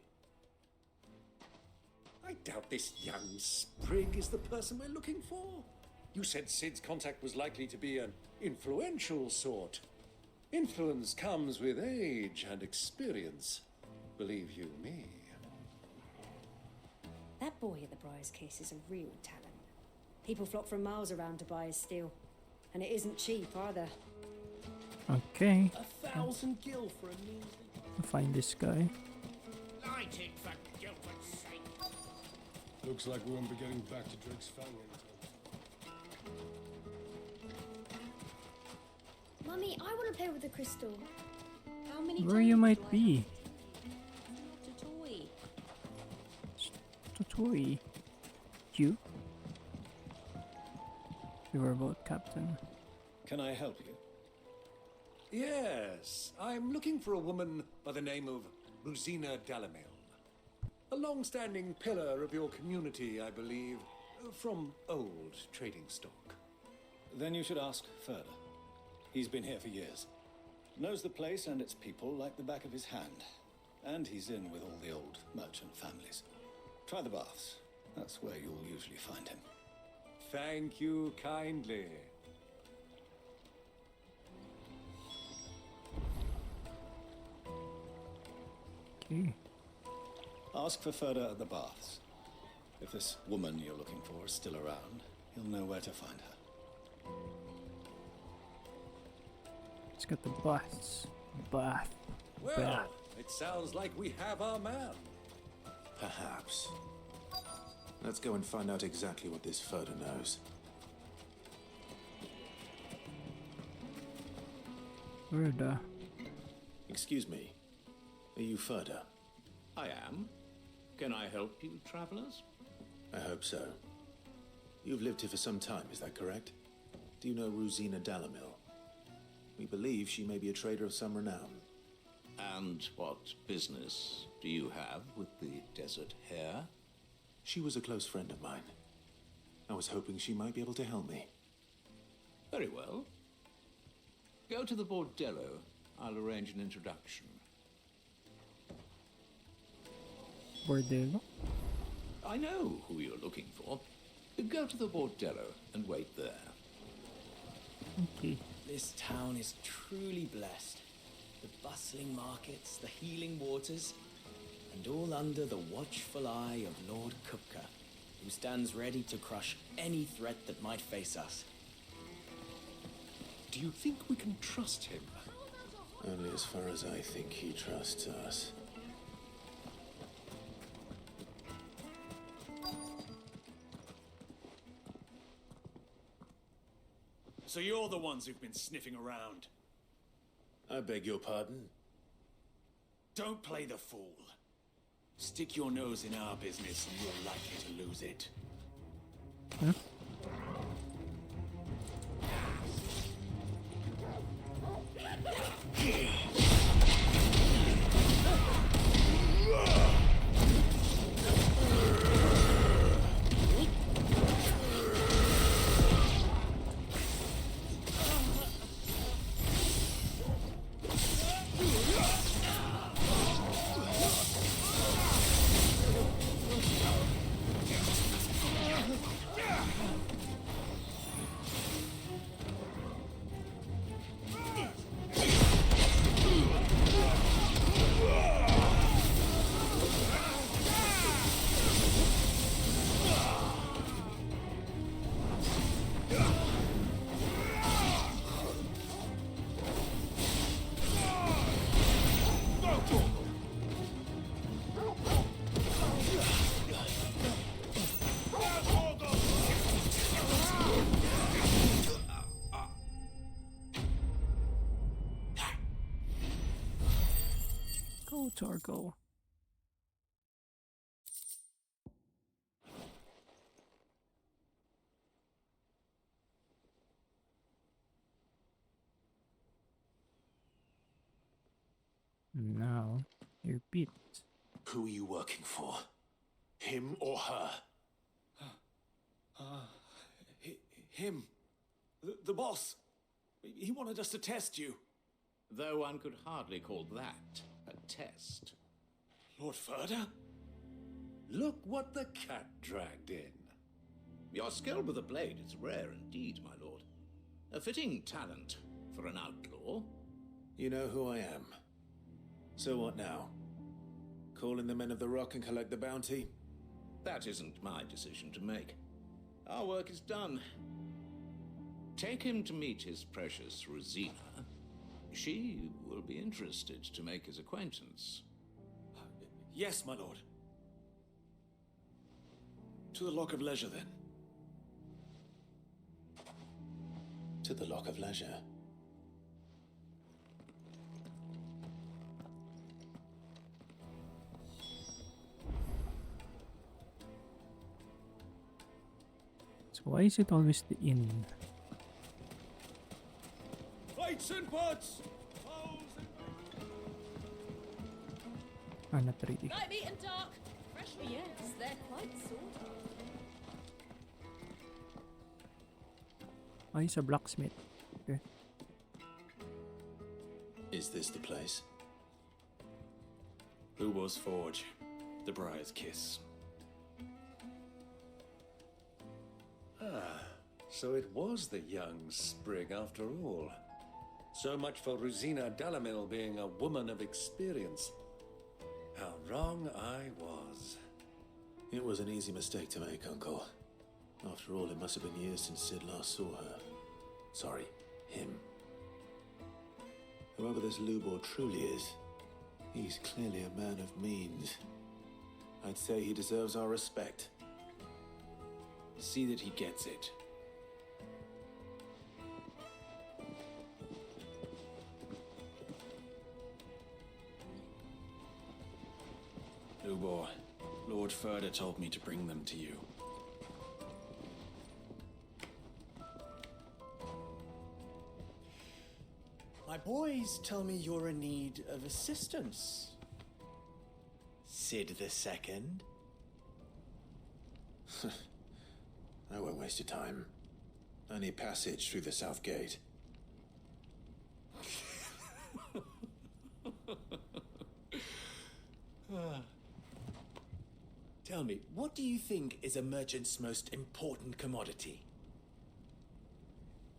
I doubt this young sprig is the person we're looking for. You said Sid's contact was likely to be an influential sort. Influence comes with age and experience. Believe you me. That boy at the Briar's Kiss is a real talent. People flock from miles around to buy his steel. And it isn't cheap either. Okay. 1,000 gil for a measly... I'll find this guy. Light it for Guildford's sake. Looks like we won't be getting back to Drake's Fang anytime. Mummy, I want to play with the crystal. How many Where you might be. It's not a toy. Toy. You? You are about captain. Can I help you? Yes, I'm looking for a woman by the name of Rosina Dalamil. A long-standing pillar of your community, I believe, from old trading stock. Then you should ask Further. He's been here for years. Knows the place and its people like the back of his hand. And he's in with all the old merchant families. Try the baths. That's where you'll usually find him. Thank you kindly. Okay. Ask for Further at the baths. If this woman you're looking for is still around, you'll know where to find her. Let's get the baths. Bath. Well, Bath. it sounds like we have our man. Perhaps. Let's go and find out exactly what this Further knows. Excuse me. Are you Further? I am. Can I help you, travelers? I hope so. You've lived here for some time, is that correct? Do you know Rosina Dalamil? We believe she may be a trader of some renown. And what business do you have with the desert hare? She was a close friend of mine. I was hoping she might be able to help me. Very well. Go to the bordello. I'll arrange an introduction. Bordello? I know who you're looking for. Go to the bordello and wait there. Okay. This town is truly blessed. The bustling markets, the healing waters, and all under the watchful eye of Lord Kupka, who stands ready to crush any threat that might face us. Do you think we can trust him? Only as far as I think he trusts us. So you're the ones who've been sniffing around. I beg your pardon? Don't play the fool. Stick your nose in our business and you're likely to lose it. Huh? Go, Torgo. Now, you're beat. Who are you working for? Him or her? Him. The boss. He wanted us to test you. Though one could hardly call that a test. Lord Ferda? Look what the cat dragged in. Your skill with the blade is rare indeed, my lord. A fitting talent for an outlaw. You know who I am. So what now? Call in the men of the rock and collect the bounty? That isn't my decision to make. Our work is done. Take him to meet his precious Rosina. She will be interested to make his acquaintance. Yes, my lord. To the Lock of Leisure, then. To the Lock of Leisure. So why is it always the inn? Fights and pots! Ah, not really. Light, meat and dark. Fresh. Yes, they're quite sought after. Oh, he's a blacksmith. Okay. Is this the place? Ubo's Forge. The Briar's Kiss. Ah, so it was the young sprig after all. So much for Rosina Dalamil being a woman of experience. How wrong I was. It was an easy mistake to make, Uncle. After all, it must have been years since Sid last saw her. Sorry, him. Whoever this Lubor truly is, he's clearly a man of means. I'd say he deserves our respect. See that he gets it. Lubor, Lord Furder told me to bring them to you. My boys tell me you're in need of assistance. Sid the Second? I won't waste your time. Only passage through the south gate. Tell me, what do you think is a merchant's most important commodity?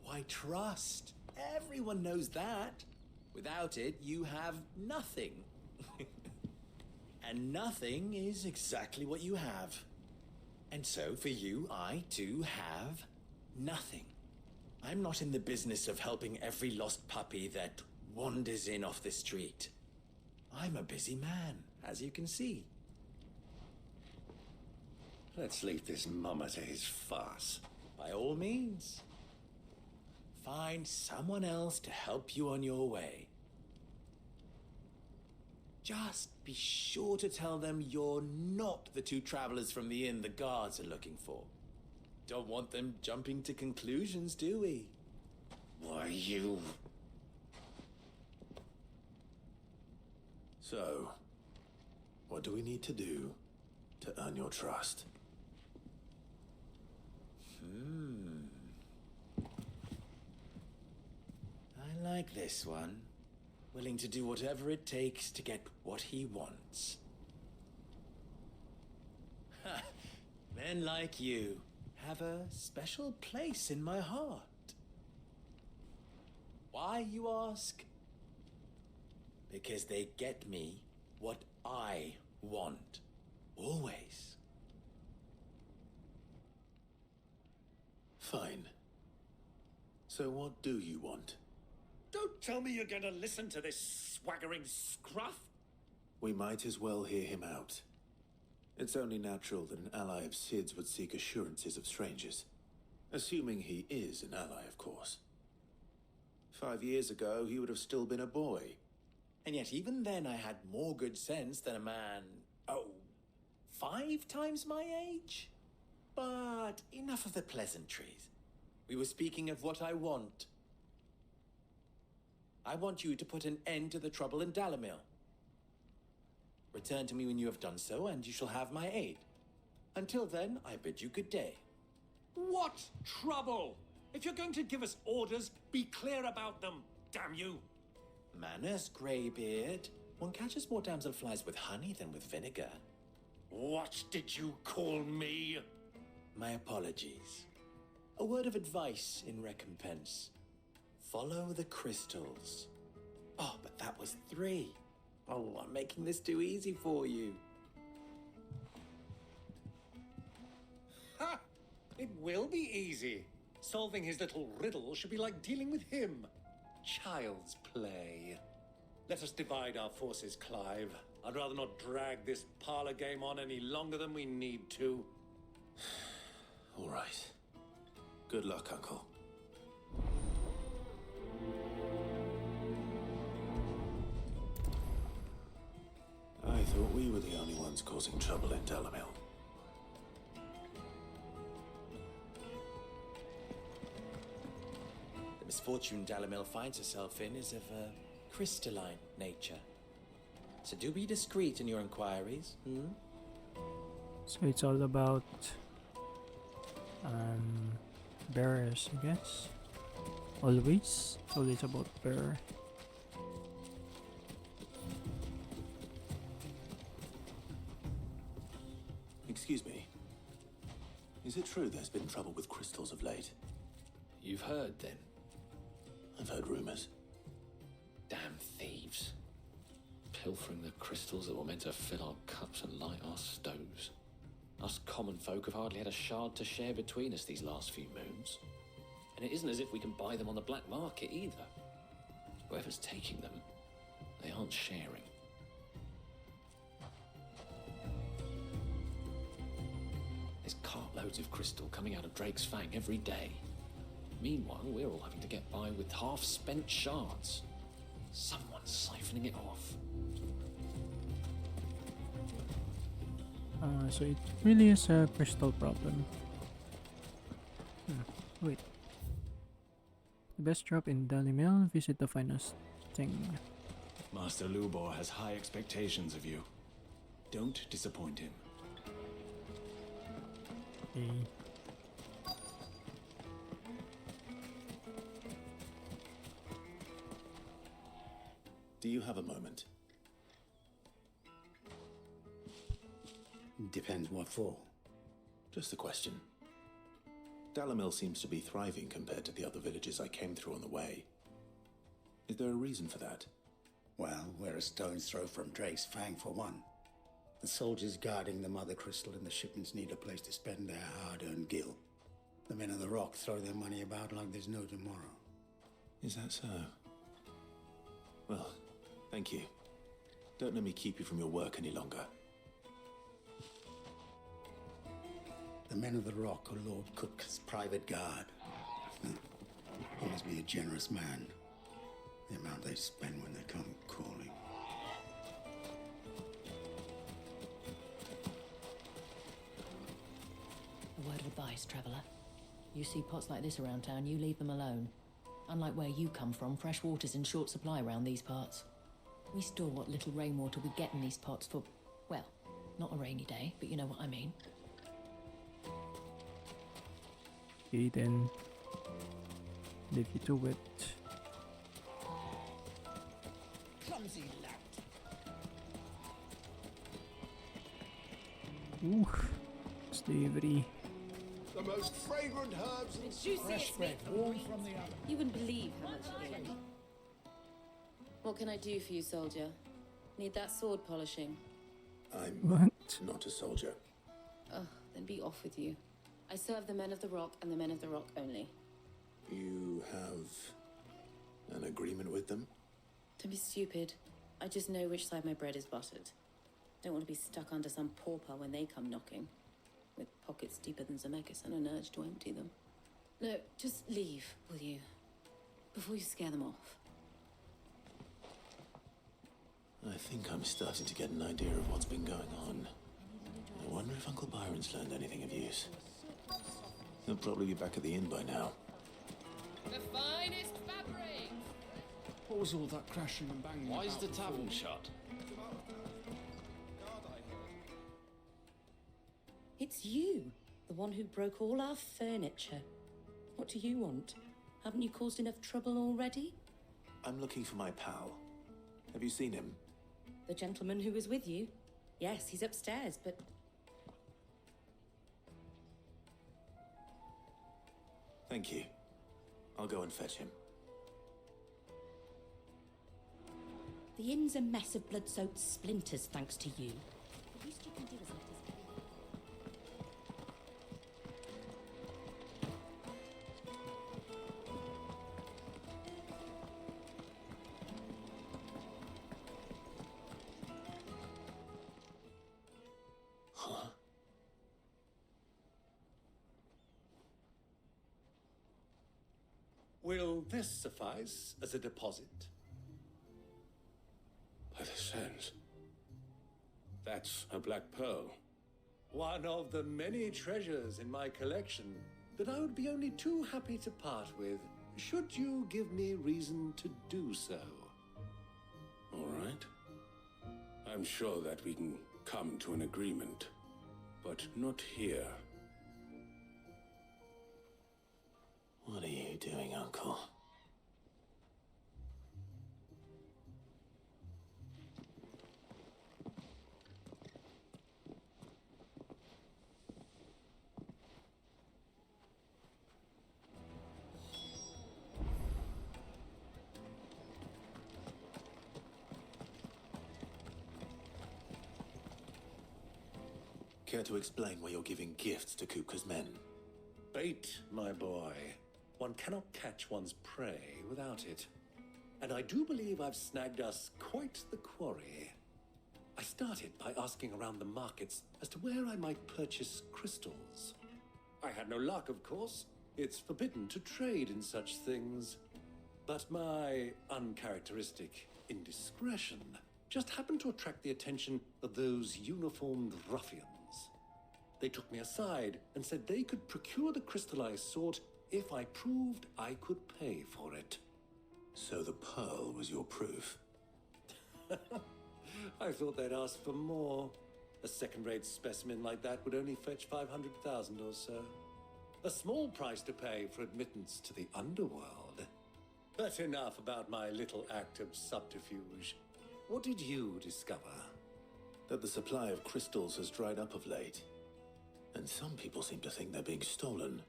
Why, trust. Everyone knows that. Without it, you have nothing. And nothing is exactly what you have. And so, for you, I, too, have nothing. I'm not in the business of helping every lost puppy that wanders in off the street. I'm a busy man, as you can see. Let's leave this mummer to his farce. By all means. Find someone else to help you on your way. Just be sure to tell them you're not the two travelers from the inn the guards are looking for. Don't want them jumping to conclusions, do we? Why, you... So, what do we need to do to earn your trust? I like this one. Willing to do whatever it takes to get what he wants. Ha! Men like you have a special place in my heart. Why, you ask? Because they get me what I want. Always. Fine. So what do you want? Don't tell me you're going to listen to this swaggering scruff. We might as well hear him out. It's only natural that an ally of Sid's would seek assurances of strangers. Assuming he is an ally, of course. 5 years ago, he would have still been a boy. And yet even then I had more good sense than a man, 5 times my age? But enough of the pleasantries. We were speaking of what I want. I want you to put an end to the trouble in Dalamil. Return to me when you have done so, and you shall have my aid. Until then, I bid you good day. What trouble? If you're going to give us orders, be clear about them, damn you. Manners, Greybeard. One catches more damselflies with honey than with vinegar. What did you call me? My apologies. A word of advice in recompense. Follow the crystals. Oh, but that was 3. Oh, I'm making this too easy for you. Ha! It will be easy. Solving his little riddle should be like dealing with him. Child's play. Let us divide our forces, Clive. I'd rather not drag this parlor game on any longer than we need to. All right. Good luck, Uncle. I thought we were the only ones causing trouble in Dalamil. The misfortune Dalamil finds herself in is of a crystalline nature. So do be discreet in your inquiries, So it's all about bearers, I guess. Always about bearer. Excuse me. Is it true there's been trouble with crystals of late? You've heard, then? I've heard rumors. Damn thieves. Pilfering the crystals that were meant to fill our cups and light our stoves. Us common folk have hardly had a shard to share between us these last few moons. And it isn't as if we can buy them on the black market either. Whoever's taking them, they aren't sharing. There's cartloads of crystal coming out of Drake's Fang every day. Meanwhile, we're all having to get by with half-spent shards. Someone's siphoning it off. So it really is a crystal problem. Wait. The best drop in Dalimil, visit the finest thing. Master Lubor has high expectations of you. Don't disappoint him. Okay. Do you have a moment? Depends what for. Just a question. Dalimil seems to be thriving compared to the other villages I came through on the way. Is there a reason for that? Well, we're a stone's throw from Drake's Fang for one. The soldiers guarding the Mother Crystal and the shipments need a place to spend their hard-earned gil. The men of the Rock throw their money about like there's no tomorrow. Is that so? Well, thank you. Don't let me keep you from your work any longer. The men of the Rock are Lord Cook's private guard. He must be a generous man. The amount they spend when they come calling. A word of advice, traveller. You see pots like this around town, you leave them alone. Unlike where you come from, fresh water's in short supply around these parts. We store what little rainwater we get in these pots for, well, not a rainy day, but you know what I mean. Okay, then leave you to it. Clumsy lad. Ooh, slavery. The most fragrant herbs and Fresh bread, warm from the oven. You wouldn't believe how much you gave me. What can I do for you, soldier? Need that sword polishing? I'm not a soldier. Oh, then be off with you. I serve the men of the Rock and the men of the Rock only. You have an agreement with them? Don't be stupid. I just know which side my bread is buttered. Don't want to be stuck under some pauper when they come knocking, with pockets deeper than Zemeckis and an urge to empty them. No, just leave, will you? Before you scare them off. I think I'm starting to get an idea of what's been going on. I wonder if Uncle Byron's learned anything of use. He'll probably be back at the inn by now. The finest fabric! What was all that crashing and banging? Why is the tavern shut? It's you, the one who broke all our furniture. What do you want? Haven't you caused enough trouble already? I'm looking for my pal. Have you seen him? The gentleman who was with you? Yes, he's upstairs, but... Thank you. I'll go and fetch him. The inn's a mess of blood-soaked splinters, thanks to you. The least you can do is let us... Will this suffice as a deposit? By the sands. That's a black pearl. One of the many treasures in my collection that I would be only too happy to part with, should you give me reason to do so. All right. I'm sure that we can come to an agreement, but not here. What are you doing, Uncle? Care to explain why you're giving gifts to Kupka's men? Bait, my boy. One cannot catch one's prey without it. And I do believe I've snagged us quite the quarry. I started by asking around the markets as to where I might purchase crystals. I had no luck, of course. It's forbidden to trade in such things. But my uncharacteristic indiscretion just happened to attract the attention of those uniformed ruffians. They took me aside and said they could procure the crystal I sought if I proved I could pay for it. So the pearl was your proof? I thought they'd ask for more. A second-rate specimen like that would only fetch 500,000 or so. A small price to pay for admittance to the underworld. But enough about my little act of subterfuge. What did you discover? That the supply of crystals has dried up of late. And some people seem to think they're being stolen.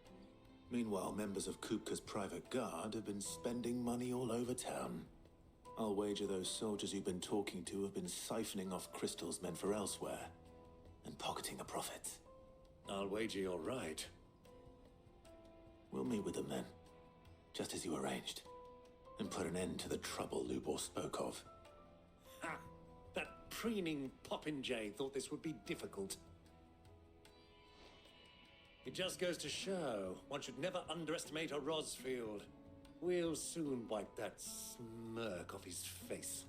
Meanwhile, members of Kupka's private guard have been spending money all over town. I'll wager those soldiers you've been talking to have been siphoning off crystals meant for elsewhere, and pocketing the profits. I'll wager you're right. We'll meet with them then, just as you arranged, and put an end to the trouble Lubor spoke of. Ha! That preening popinjay thought this would be difficult. It just goes to show, one should never underestimate a Rosfield. We'll soon wipe that smirk off his face.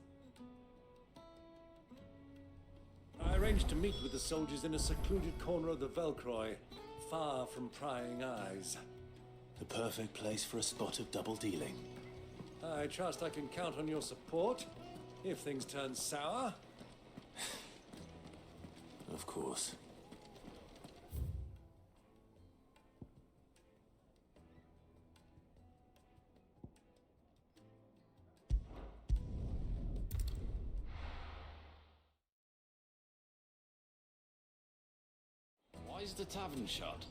I arranged to meet with the soldiers in a secluded corner of the Velcroy, far from prying eyes. The perfect place for a spot of double dealing. I trust I can count on your support, if things turn sour. Of course. Why is the tavern shut?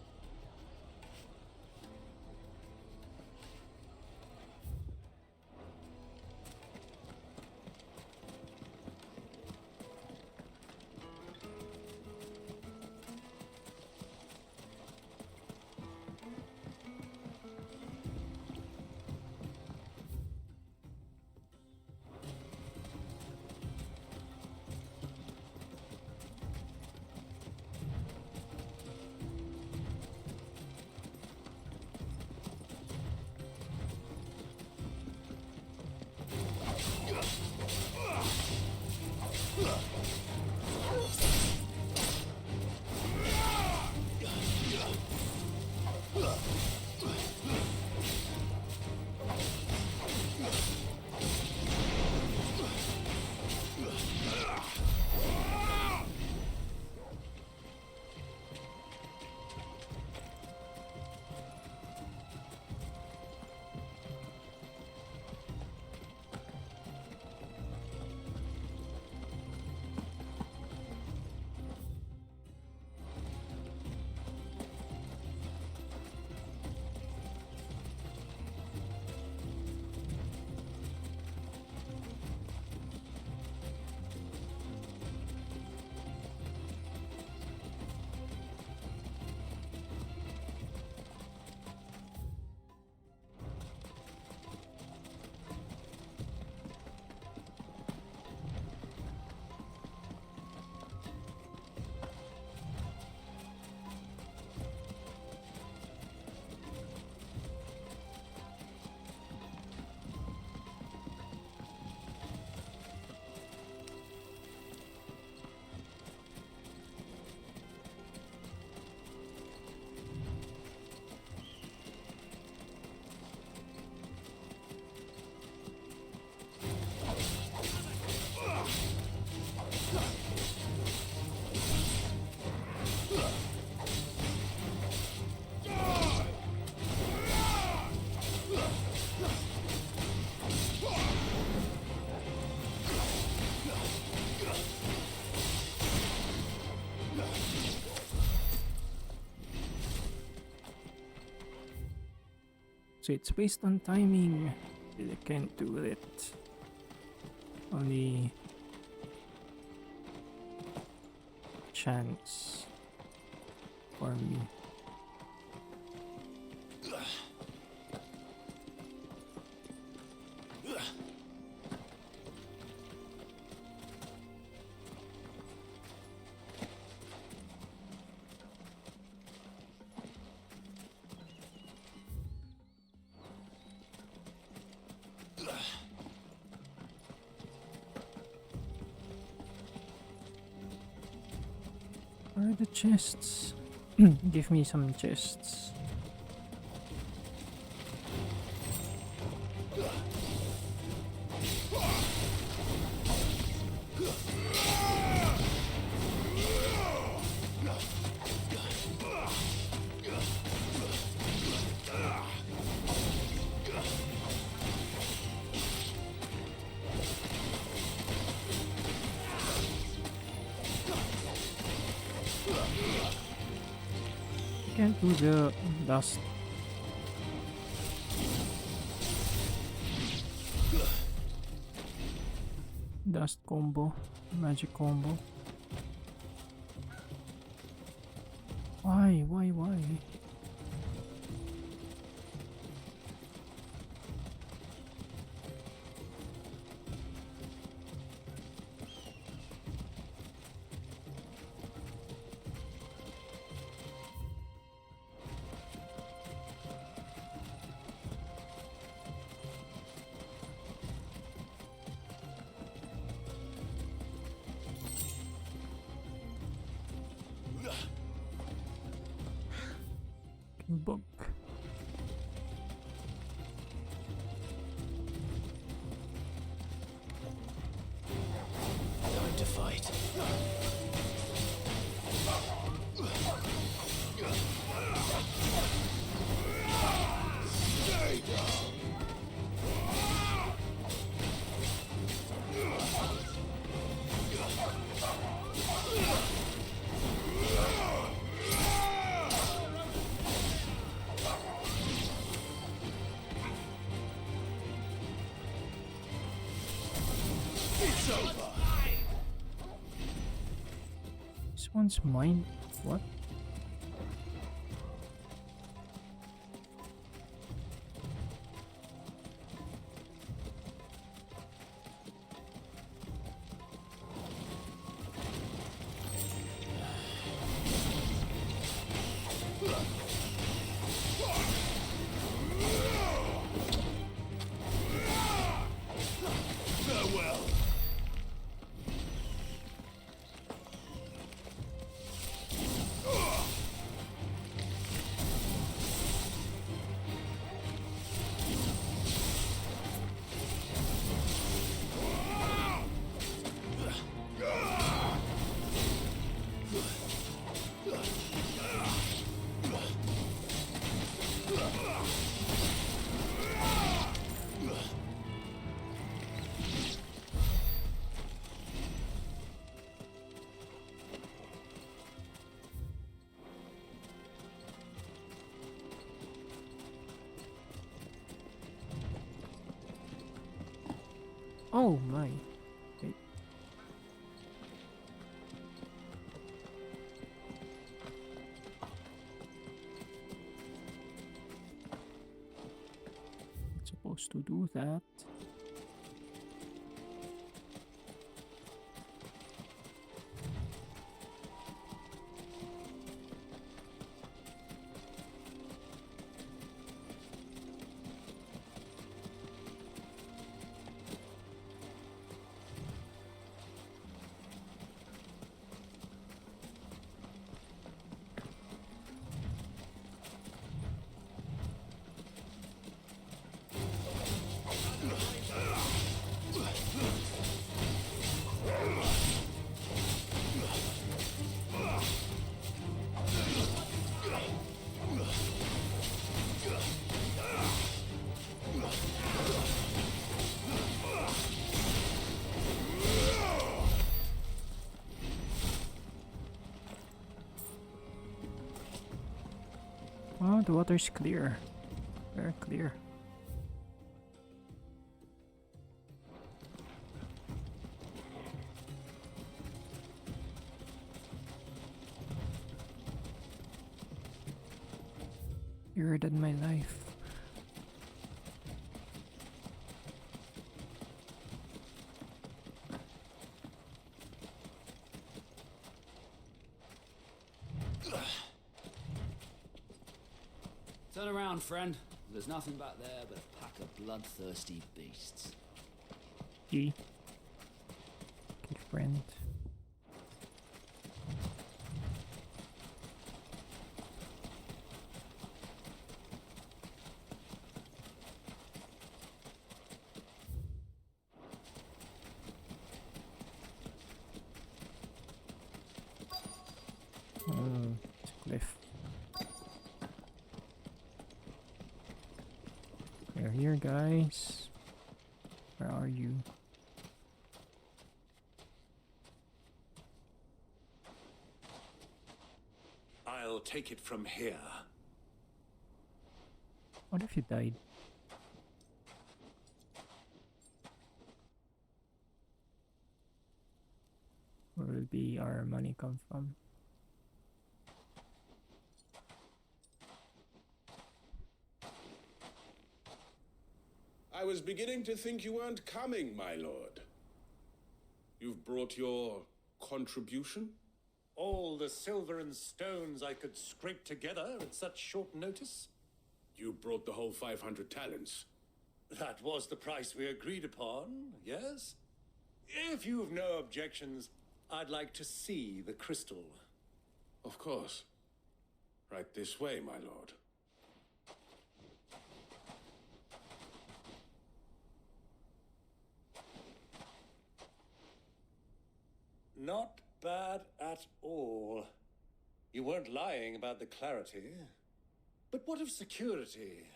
So it's based on timing. I can't do it. Only chance for me. Where are the chests? Give me some chests. Can't do the dust. Dust combo, magic combo. Why? Book. Time to fight. Stay down. It's over. This one's mine. What? Farewell. Oh my. Wait. It's supposed to do that. Oh, the water's clear. Very clear. Clearer than my life. Turn around, friend. There's nothing back there but a pack of bloodthirsty beasts. Okay, friend. Oh, it's a cliff. We're here, guys. Where are you? I'll take it from here. What if you died? Where will be our money come from? I was beginning to think you weren't coming, my lord. You've brought your contribution? All the silver and stones I could scrape together at such short notice? You brought the whole 500 talents. That was the price we agreed upon, yes? If you've no objections, I'd like to see the crystal. Of course. Right this way, my lord. Not bad at all. You weren't lying about the clarity. But what of security?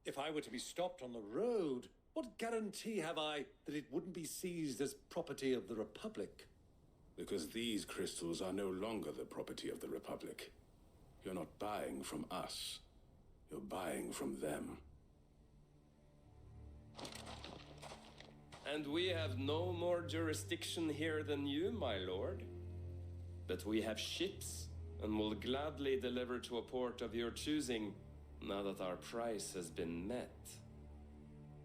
If I were to be stopped on the road, what guarantee have I that it wouldn't be seized as property of the Republic? Because these crystals are no longer the property of the Republic. You're not buying from us. You're buying from them. And we have no more jurisdiction here than you, my lord. But we have ships, and will gladly deliver to a port of your choosing, now that our price has been met.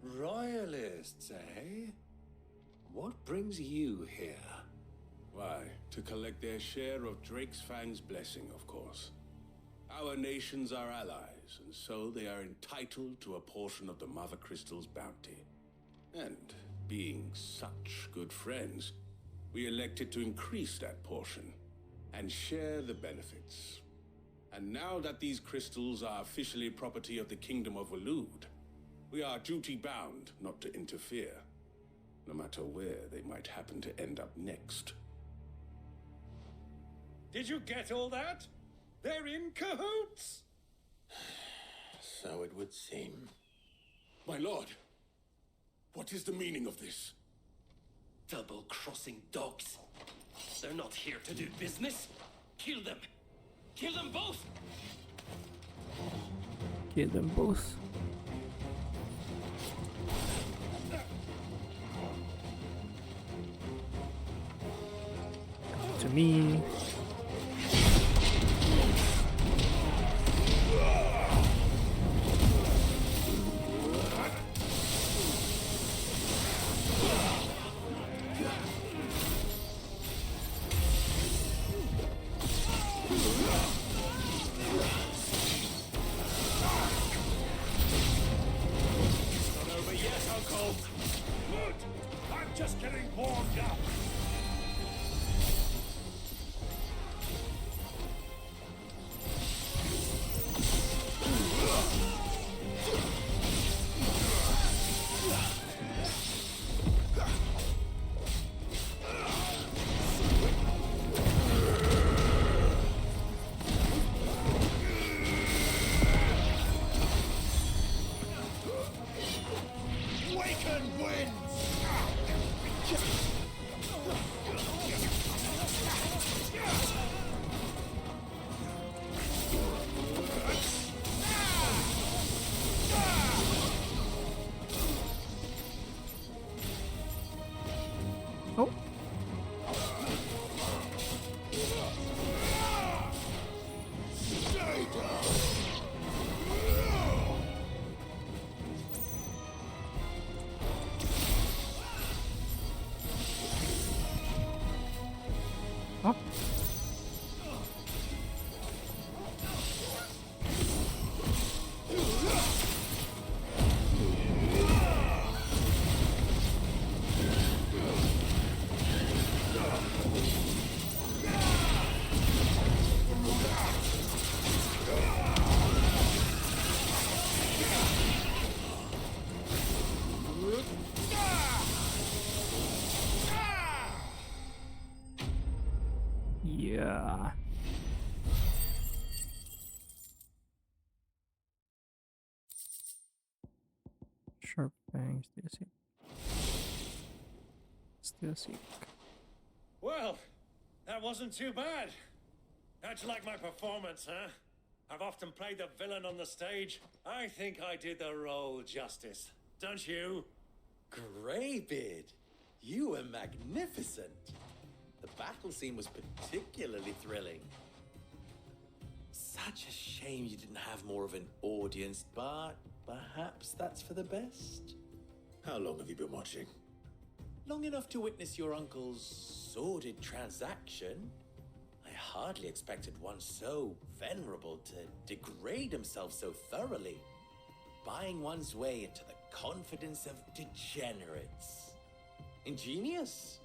Royalists, eh? What brings you here? Why, to collect their share of Drake's Fang's blessing, of course. Our nations are allies, and so they are entitled to a portion of the Mother Crystal's bounty. And being such good friends, we elected to increase that portion and share the benefits. And now that these crystals are officially property of the Kingdom of Waloed, we are duty-bound not to interfere, no matter where they might happen to end up next. Did you get all that? They're in cahoots! So it would seem. My lord, what is the meaning of this? Double-crossing dogs. They're not here to do business. Kill them. Kill them both! Kill them both. To me. Just getting warmed up. Waken winds! Oh. Oh. Yeah. Sharp fangs, still sick. Well, that wasn't too bad. How'd you like my performance, huh? I've often played the villain on the stage. I think I did the role justice. Don't you? Greybeard, you were magnificent. The battle scene was particularly thrilling. Such a shame you didn't have more of an audience, but perhaps that's for the best. How long have you been watching? Long enough to witness your uncle's sordid transaction. I hardly expected one so venerable to degrade himself so thoroughly, buying one's way into the confidence of degenerates. Ingenious.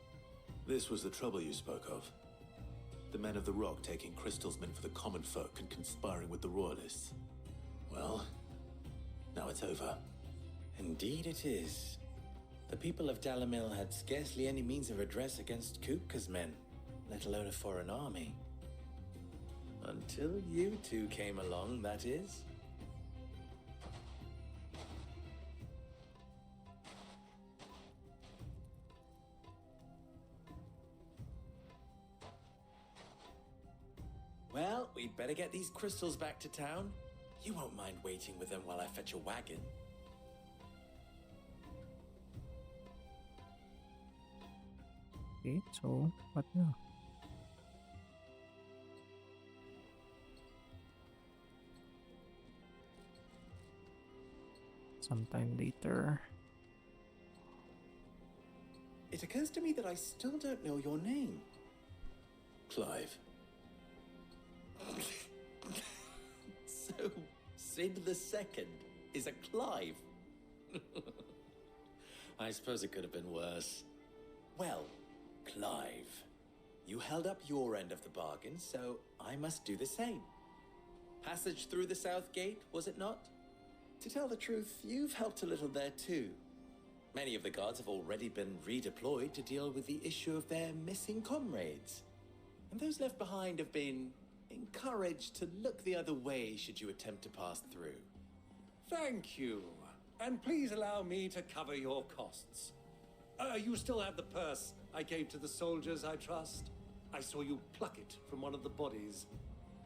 This was the trouble you spoke of. The men of the Rock taking crystals meant for the common folk and conspiring with the royalists. Well, now it's over. Indeed it is. The people of Dalamil had scarcely any means of redress against Kupka's men, let alone a foreign army. Until you two came along, that is. Well, we'd better get these crystals back to town. You won't mind waiting with them while I fetch a wagon. Okay, so what now? Sometime later. It occurs to me that I still don't know your name. Clive. So, Sid the Second is a Clive. I suppose it could have been worse. Well, Clive, you held up your end of the bargain, so I must do the same. Passage through the South Gate, was it not? To tell the truth, you've helped a little there too. Many of the guards have already been redeployed to deal with the issue of their missing comrades. And those left behind have been encouraged to look the other way should you attempt to pass through. Thank you. And please allow me to cover your costs. You still have the purse I gave to the soldiers, I trust? I saw you pluck it from one of the bodies.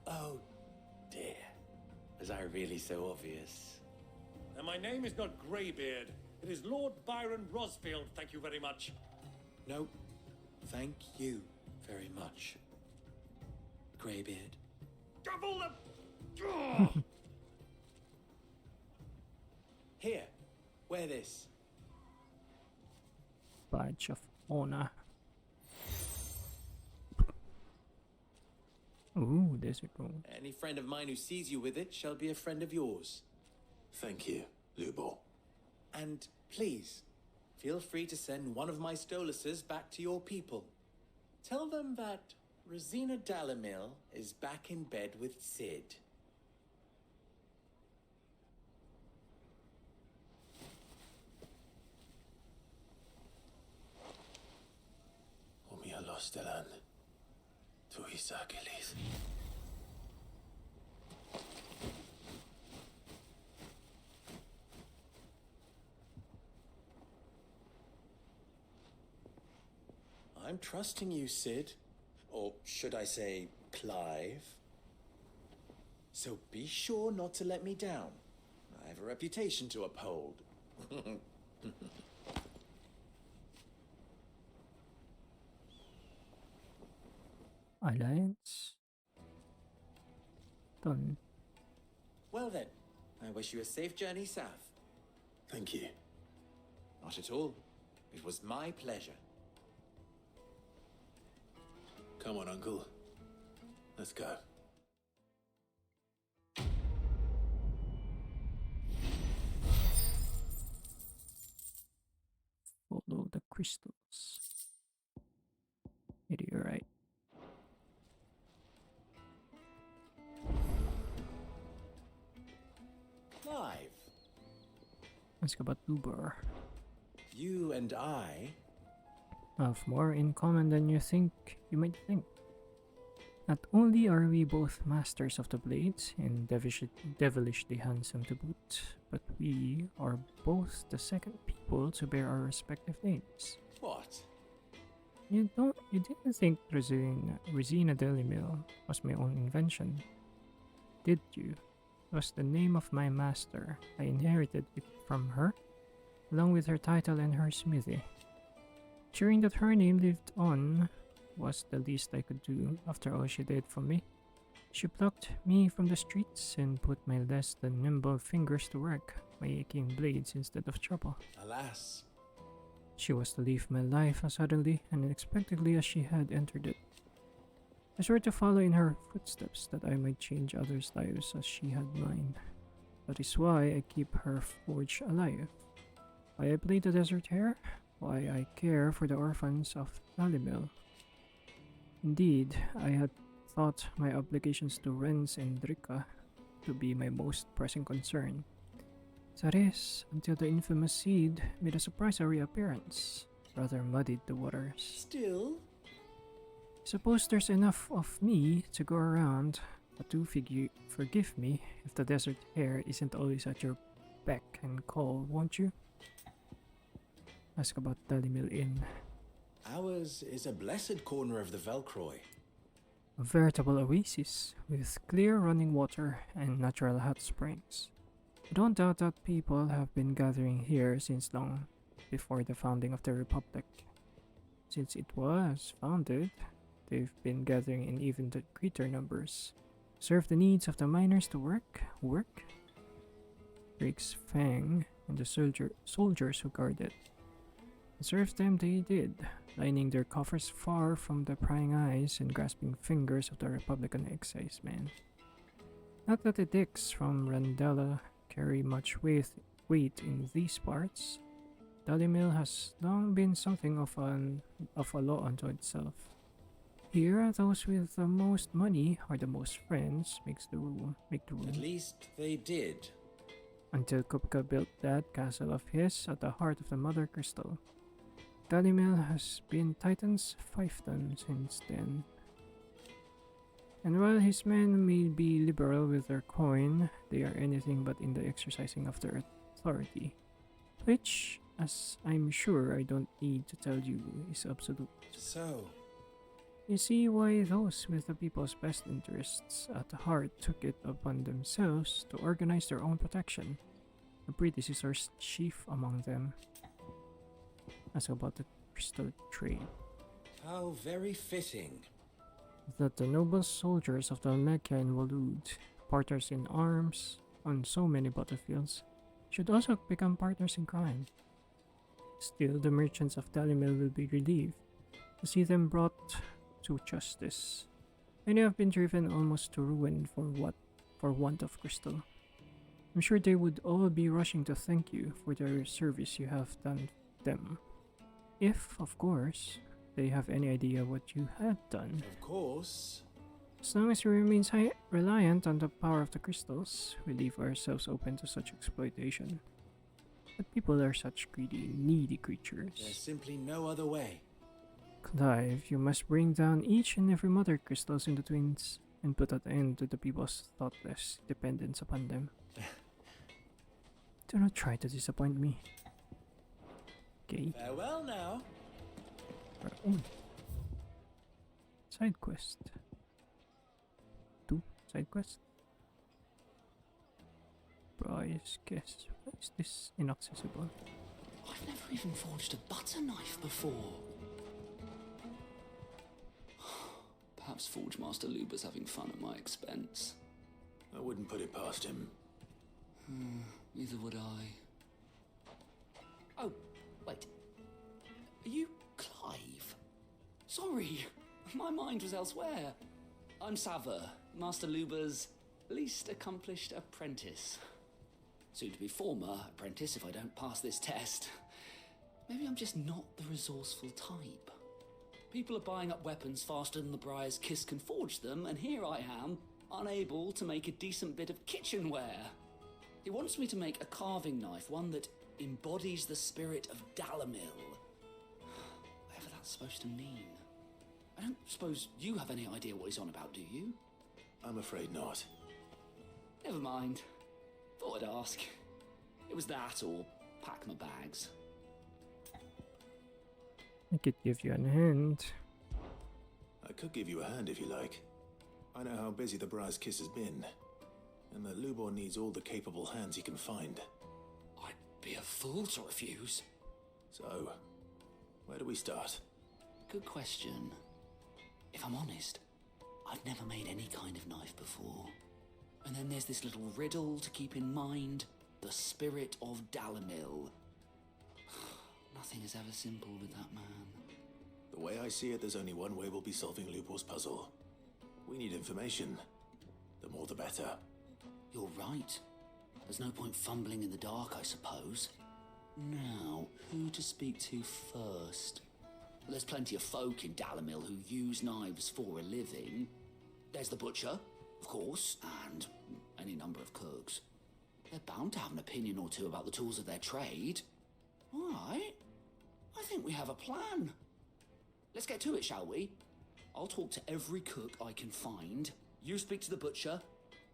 Oh, dear. Was I really so obvious? And my name is not Greybeard. It is Lord Byron Rosfield, thank you very much. No, thank you very much, Greybeard. Double the... Here, wear this. Badge of honor. Ooh, there's a gold. Any friend of mine who sees you with it shall be a friend of yours. Thank you, Lubor. And please, feel free to send one of my Stoluses back to your people. Tell them that Rosina Dalamil is back in bed with Sid. Omia Lostelan. Tuisa Achilles. I'm trusting you, Sid. Or should I say, Clive. So be sure not to let me down. I have a reputation to uphold. Alliance. Done. Well then, I wish you a safe journey south. Thank you. Not at all. It was my pleasure. Come on, Uncle. Let's go. Follow the crystals. Maybe you're right. Clive. Ask about Uber. You and I Have more in common than you might think. Not only are we both masters of the blades and devilishly handsome to boot, but we are both the second people to bear our respective names. What? You didn't think Resina Delimil was my own invention, did you? It was the name of my master. I inherited it from her, along with her title and her smithy. Ensuring that her name lived on was the least I could do after all she did for me. She plucked me from the streets and put my less than nimble fingers to work, making blades instead of trouble. Alas. She was to leave my life as suddenly and unexpectedly as she had entered it. I swore to follow in her footsteps that I might change others' lives as she had mine. That is why I keep her forge alive. Why I play the desert hare? Why I care for the orphans of Dalimil. Indeed, I had thought my obligations to Renz and Drika to be my most pressing concern. That is, until the infamous seed made a surprise reappearance, rather muddied the waters. Still? Suppose there's enough of me to go around, but do forgive me if the desert hare isn't always at your beck and call, won't you? Ask about Dalimil Inn. Ours is a blessed corner of the Velcroy. A veritable oasis with clear running water and natural hot springs. I don't doubt that people have been gathering here since long before the founding of the Republic. Since it was founded, they've been gathering in even greater numbers. Serve the needs of the miners to work. Rick's Fang and the soldiers who guard it. Serve them they did, lining their coffers far from the prying eyes and grasping fingers of the Republican excisemen. Not that the dicks from Randella carry much weight in these parts. Dalimil has long been something of a law unto itself. Here, those with the most money or the most friends make the rule. At least they did. Until Kupka built that castle of his at the heart of the Mother Crystal. Dalimil has been Titan's fiefdom since then. And while his men may be liberal with their coin, they are anything but in the exercising of their authority, which, as I'm sure I don't need to tell you, is absolute. So, you see why those with the people's best interests at heart took it upon themselves to organize their own protection, the predecessors chief among them. As about the crystal trade. How very fitting. That the noble soldiers of Dalmekia and Walud, partners in arms on so many battlefields, should also become partners in crime. Still, the merchants of Dalimil will be relieved to see them brought to justice. Many have been driven almost to ruin for want of crystal. I'm sure they would all be rushing to thank you for the service you have done them. If, of course, they have any idea what you had done. Of course. As long as we remain reliant on the power of the crystals, we leave ourselves open to such exploitation. But people are such greedy, needy creatures. There's simply no other way. Clive, you must bring down each and every mother crystals in the twins and put an end to the people's thoughtless dependence upon them. Do not try to disappoint me. Okay. Farewell now. Side quest. 2 side quest. Price guess. Why is this inaccessible? I've never even forged a butter knife before. Perhaps Forge Master Luber's having fun at my expense. I wouldn't put it past him. Neither would I. Oh, wait. Are you Clive? Sorry, my mind was elsewhere. I'm Sava, Master Luber's least accomplished apprentice. Soon to be former apprentice if I don't pass this test. Maybe I'm just not the resourceful type. People are buying up weapons faster than the Briar's Kiss can forge them, and here I am, unable to make a decent bit of kitchenware. He wants me to make a carving knife, one that embodies the spirit of Dalimil. Whatever that's supposed to mean. I don't suppose you have any idea what he's on about, do you? I'm afraid not. Never mind. Thought I'd ask. It was that or pack my bags. I could give you a hint. I could give you a hand if you like. I know how busy the Briar's Kiss has been, and that Lubor needs all the capable hands he can find. I'd be a fool to refuse. So, where do we start? Good question. If I'm honest, I've never made any kind of knife before. And then there's this little riddle to keep in mind. The spirit of Dalamil. Nothing is ever simple with that man. The way I see it, there's only one way we'll be solving Lubor's puzzle. We need information. The more the better. You're right. There's no point fumbling in the dark, I suppose. Now, who to speak to first? There's plenty of folk in Dalamil who use knives for a living. There's the butcher, of course, and any number of cooks. They're bound to have an opinion or two about the tools of their trade. All right. I think we have a plan. Let's get to it, shall we? I'll talk to every cook I can find. You speak to the butcher,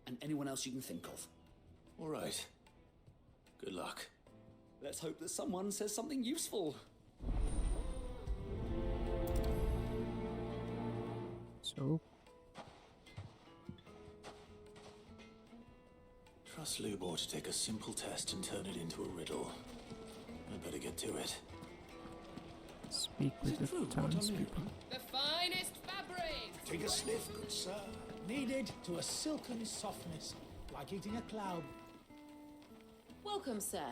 and anyone else you can think of. All right. Good luck. Let's hope that someone says something useful. So? Trust Lubor to take a simple test and turn it into a riddle. I better get to it. Speak with the townspeople. The finest fabrics! Take a sniff, good sir. Kneaded to a silken softness, like eating a cloud. Welcome, sir.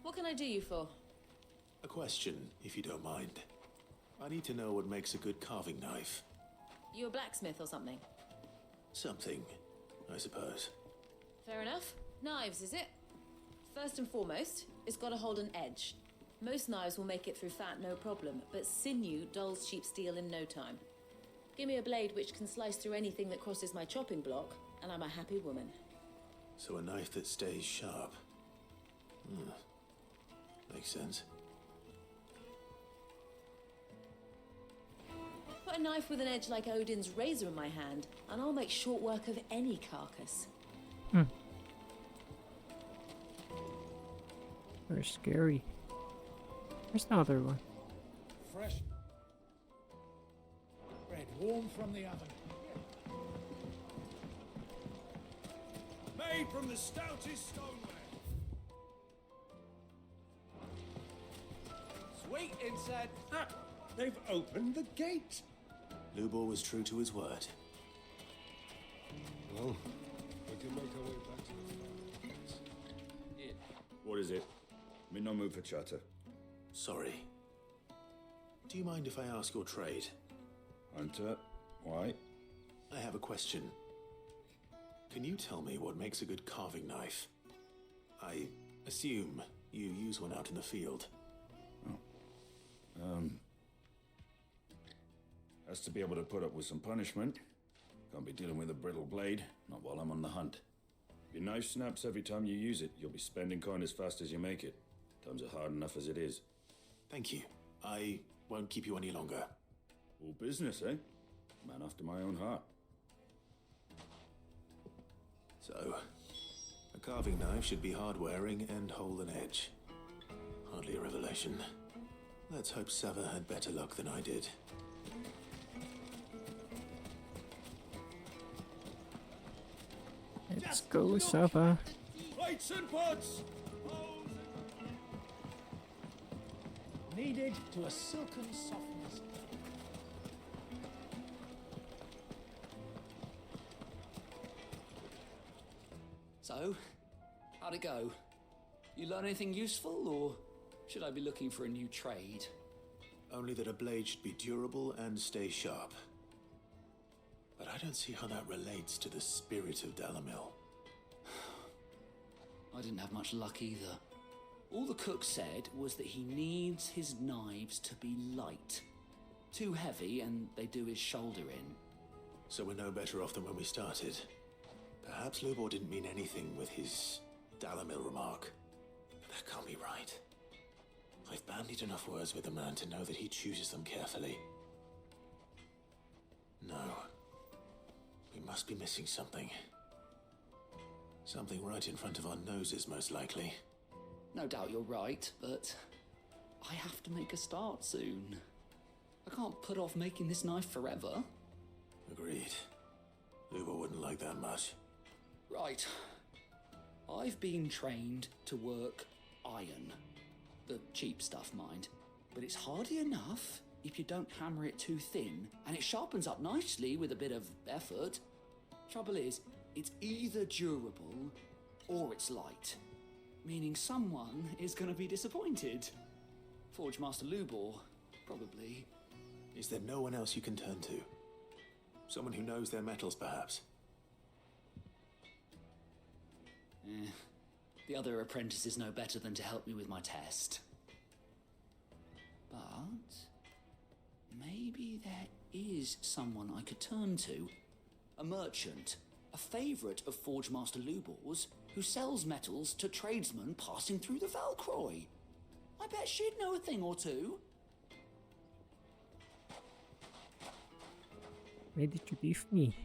What can I do you for? A question, if you don't mind. I need to know what makes a good carving knife. You a blacksmith or something? Something, I suppose. Fair enough. Knives, is it? First and foremost, it's got to hold an edge. Most knives will make it through fat, no problem, but sinew dulls cheap steel in no time. Give me a blade which can slice through anything that crosses my chopping block, and I'm a happy woman. So a knife that stays sharp. Makes sense. Put a knife with an edge like Odin's razor in my hand, and I'll make short work of any carcass. They're scary. Where's the other one? Fresh bread, warm from the oven. Made from the stoutest stoneware. Sweet inside. They've opened the gate. Lubor was true to his word. Well, we can make our way back to the farm. What is it? I'm in no mood for chatter. Sorry. Do you mind if I ask your trade? Hunter, why? I have a question. Can you tell me what makes a good carving knife? I assume you use one out in the field. Has to be able to put up with some punishment. Can't be dealing with a brittle blade, not while I'm on the hunt. If your knife snaps every time you use it, you'll be spending coin as fast as you make it. Times are hard enough as it is. Thank you. I won't keep you any longer. All business, eh? Man after my own heart. So, a carving knife should be hard-wearing and hold an edge. Hardly a revelation. Let's hope Sava had better luck than I did. Let's go, Sava. Plates and pots! Kneaded to a silken softness. So, how'd it go? You learn anything useful, or should I be looking for a new trade? Only that a blade should be durable and stay sharp. But I don't see how that relates to the spirit of Dalamil. I didn't have much luck either. All the cook said was that he needs his knives to be light. Too heavy and they do his shoulder in. So we're no better off than when we started. Perhaps Lubor didn't mean anything with his Dalamil remark. But that can't be right. I've bandied enough words with the man to know that he chooses them carefully. No. We must be missing something. Something right in front of our noses, most likely. No doubt you're right, but I have to make a start soon. I can't put off making this knife forever. Agreed. Luba wouldn't like that much. Right. I've been trained to work iron. The cheap stuff, mind. But it's hardy enough if you don't hammer it too thin, and it sharpens up nicely with a bit of effort. Trouble is, it's either durable or it's light. Meaning someone is going to be disappointed. Forge Master Lubor, probably. Is there no one else you can turn to? Someone who knows their metals, perhaps? The other apprentices know better than to help me with my test. But maybe there is someone I could turn to. A merchant, a favourite of Forge Master Lubor's, who sells metals to tradesmen passing through the Valcroy. I bet she'd know a thing or two. Why did you leave me?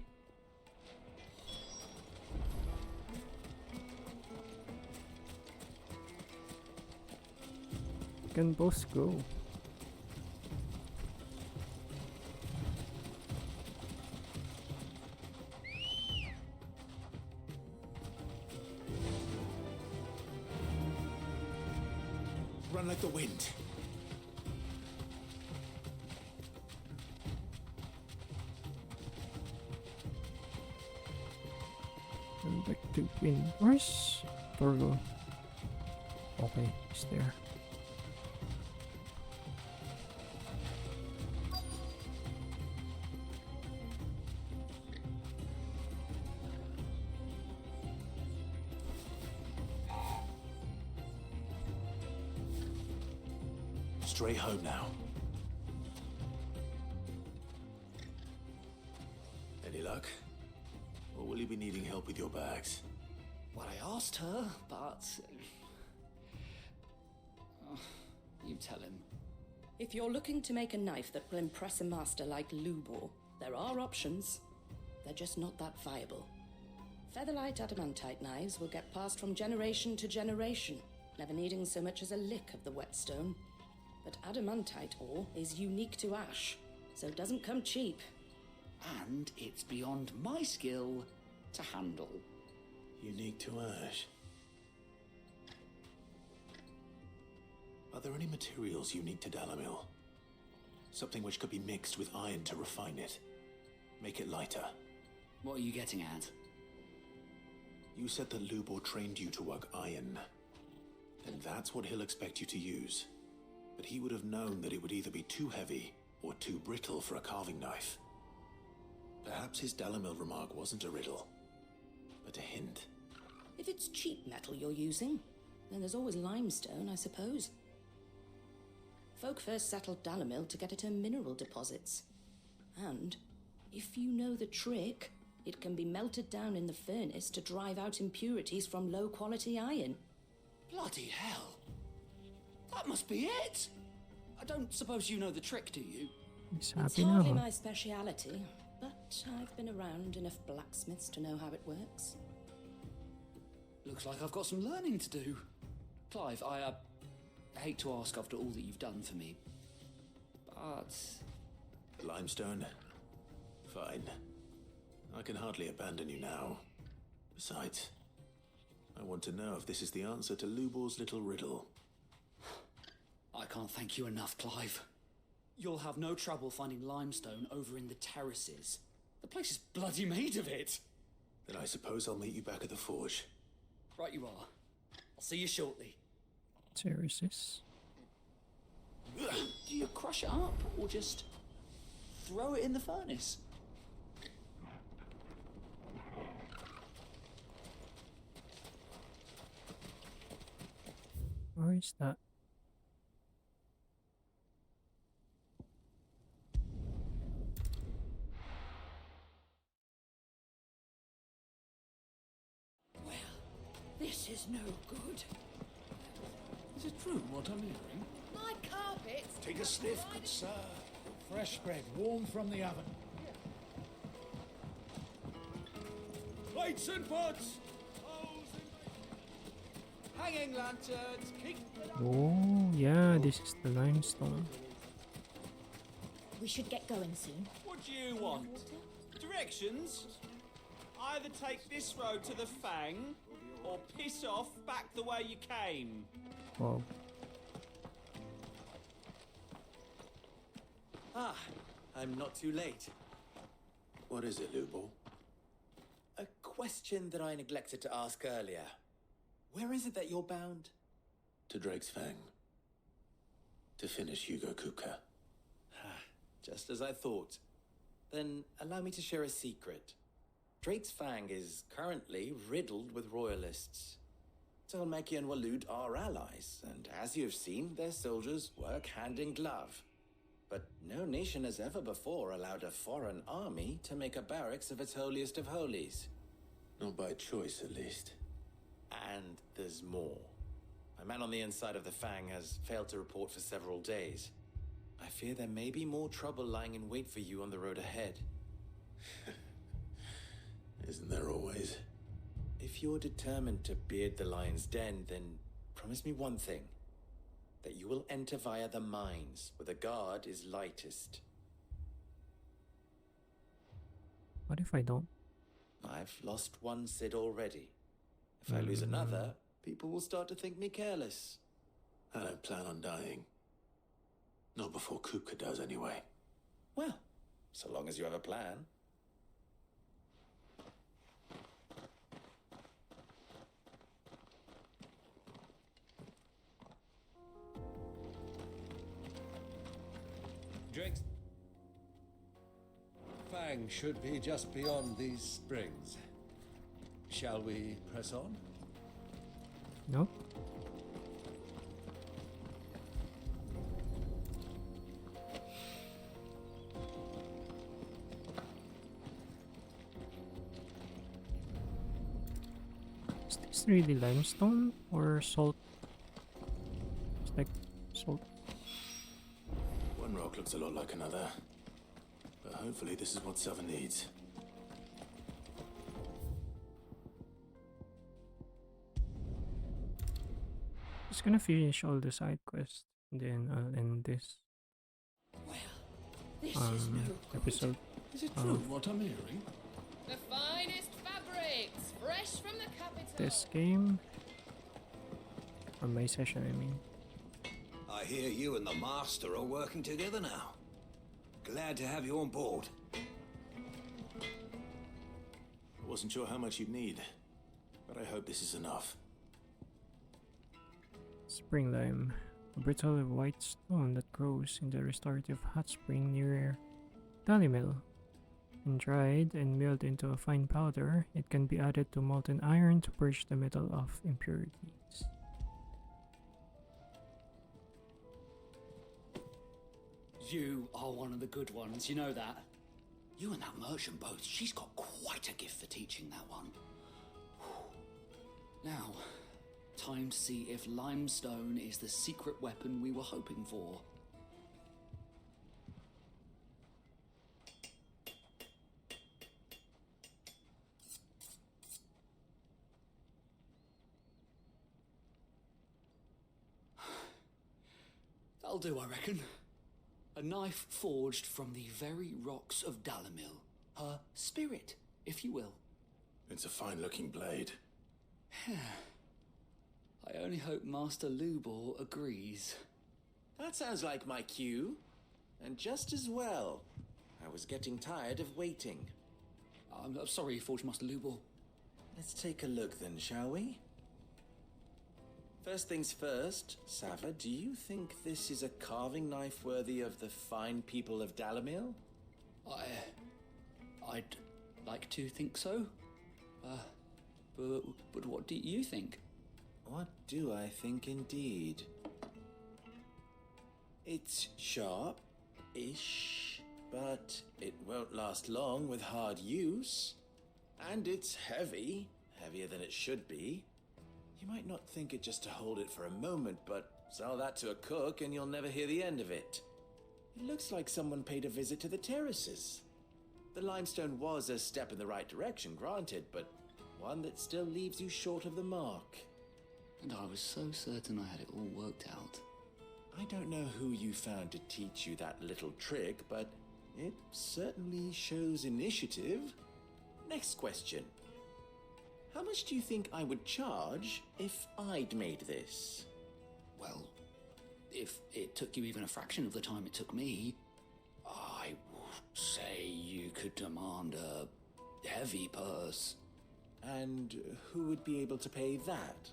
We can both go. Run like the wind. Turn back to wind. Where's Torgo? Okay, he's there. Straight home now. Any luck? Or will you be needing help with your bags? Well, I asked her, but... you tell him. If you're looking to make a knife that will impress a master like Lubor, there are options. They're just not that viable. Featherlight adamantite knives will get passed from generation to generation, never needing so much as a lick of the whetstone. But adamantite ore is unique to ash, so it doesn't come cheap. And it's beyond my skill to handle. Unique to ash. Are there any materials unique to Dalamil? Something which could be mixed with iron to refine it. Make it lighter. What are you getting at? You said that Lubor trained you to work iron. Then that's what he'll expect you to use. But he would have known that it would either be too heavy or too brittle for a carving knife. Perhaps his Dalamil remark wasn't a riddle, but a hint. If it's cheap metal you're using, then there's always limestone, I suppose. Folk first settled Dalamil to get at her mineral deposits. And, if you know the trick, it can be melted down in the furnace to drive out impurities from low-quality iron. Bloody hell! That must be it! I don't suppose you know the trick, do you? He's It's happy hardly now. my speciality, but I've been around enough blacksmiths to know how it works. Looks like I've got some learning to do. Clive, I hate to ask after all that you've done for me, but... Limestone? Fine. I can hardly abandon you now. Besides, I want to know if this is the answer to Lubor's little riddle. I can't thank you enough, Clive. You'll have no trouble finding limestone over in the terraces. The place is bloody made of it. Then I suppose I'll meet you back at the forge. Right you are. I'll see you shortly. Terraces. Do you crush it up or just throw it in the furnace? Where is that? This is no good. Is it true what I'm hearing? My carpets! Take a sniff, good sir. Fresh bread, warm from the oven. Mates and pots! Hanging lanterns, keep the Oh, yeah, this is the limestone. We should get going soon. What do you want? Directions? Either take this road to the Fang, or piss off back the way you came. Wow. Ah, I'm not too late. What is it, Lubo? A question that I neglected to ask earlier. Where is it that you're bound? To Drake's Fang. To finish Hugo Kupka. Just as I thought. Then allow me to share a secret. Drake's Fang is currently riddled with royalists. Tolmeki and Walud are allies, and as you have seen, their soldiers work hand in glove. But no nation has ever before allowed a foreign army to make a barracks of its holiest of holies. Not by choice, at least. And there's more. A man on the inside of the Fang has failed to report for several days. I fear there may be more trouble lying in wait for you on the road ahead. Isn't there always? If you're determined to beard the lion's den, then promise me one thing. That you will enter via the mines, where the guard is lightest. What if I don't? I've lost one Sid already. If I lose another, people will start to think me careless. I don't plan on dying. Not before Kupka does, anyway. Well, so long as you have a plan. Drake's Fang should be just beyond these springs. Shall we press on? Nope. Is this really limestone or salt? It's like salt. One rock looks a lot like another. But hopefully this is what Southern needs. Just gonna finish all the side quests, then I'll end this This is no episode. Is it true what I'm hearing? The finest fabrics, fresh from the capital. This game, or my session, I mean. I hear you and the Master are working together now. Glad to have you on board. I wasn't sure how much you'd need, but I hope this is enough. Spring lime, a brittle white stone that grows in the restorative hot spring near Dalimil. When dried and milled into a fine powder, it can be added to molten iron to purge the metal of impurities. You are one of the good ones, you know that? You and that merchant both, she's got quite a gift for teaching that one. Now, time to see if limestone is the secret weapon we were hoping for. That'll do, I reckon. A knife forged from the very rocks of Dalimil. Her spirit, if you will. It's a fine-looking blade. I only hope Master Lubor agrees. That sounds like my cue. And just as well. I was getting tired of waiting. I'm sorry, Forge Master Lubor. Let's take a look then, shall we? First things first, Sava, do you think this is a carving knife worthy of the fine people of Dalimil? I'd like to think so. But what do you think? What do I think indeed? It's sharp-ish, but it won't last long with hard use. And it's heavy, heavier than it should be. You might not think it just to hold it for a moment, but sell that to a cook and you'll never hear the end of it. It looks like someone paid a visit to the terraces. The limestone was a step in the right direction, granted, but One that still leaves you short of the mark. And I was so certain I had it all worked out. I don't know who you found to teach you that little trick, but it certainly shows initiative. Next question. How much do you think I would charge if I'd made this? Well, if it took you even a fraction of the time it took me, I would say you could demand a heavy purse. And who would be able to pay that?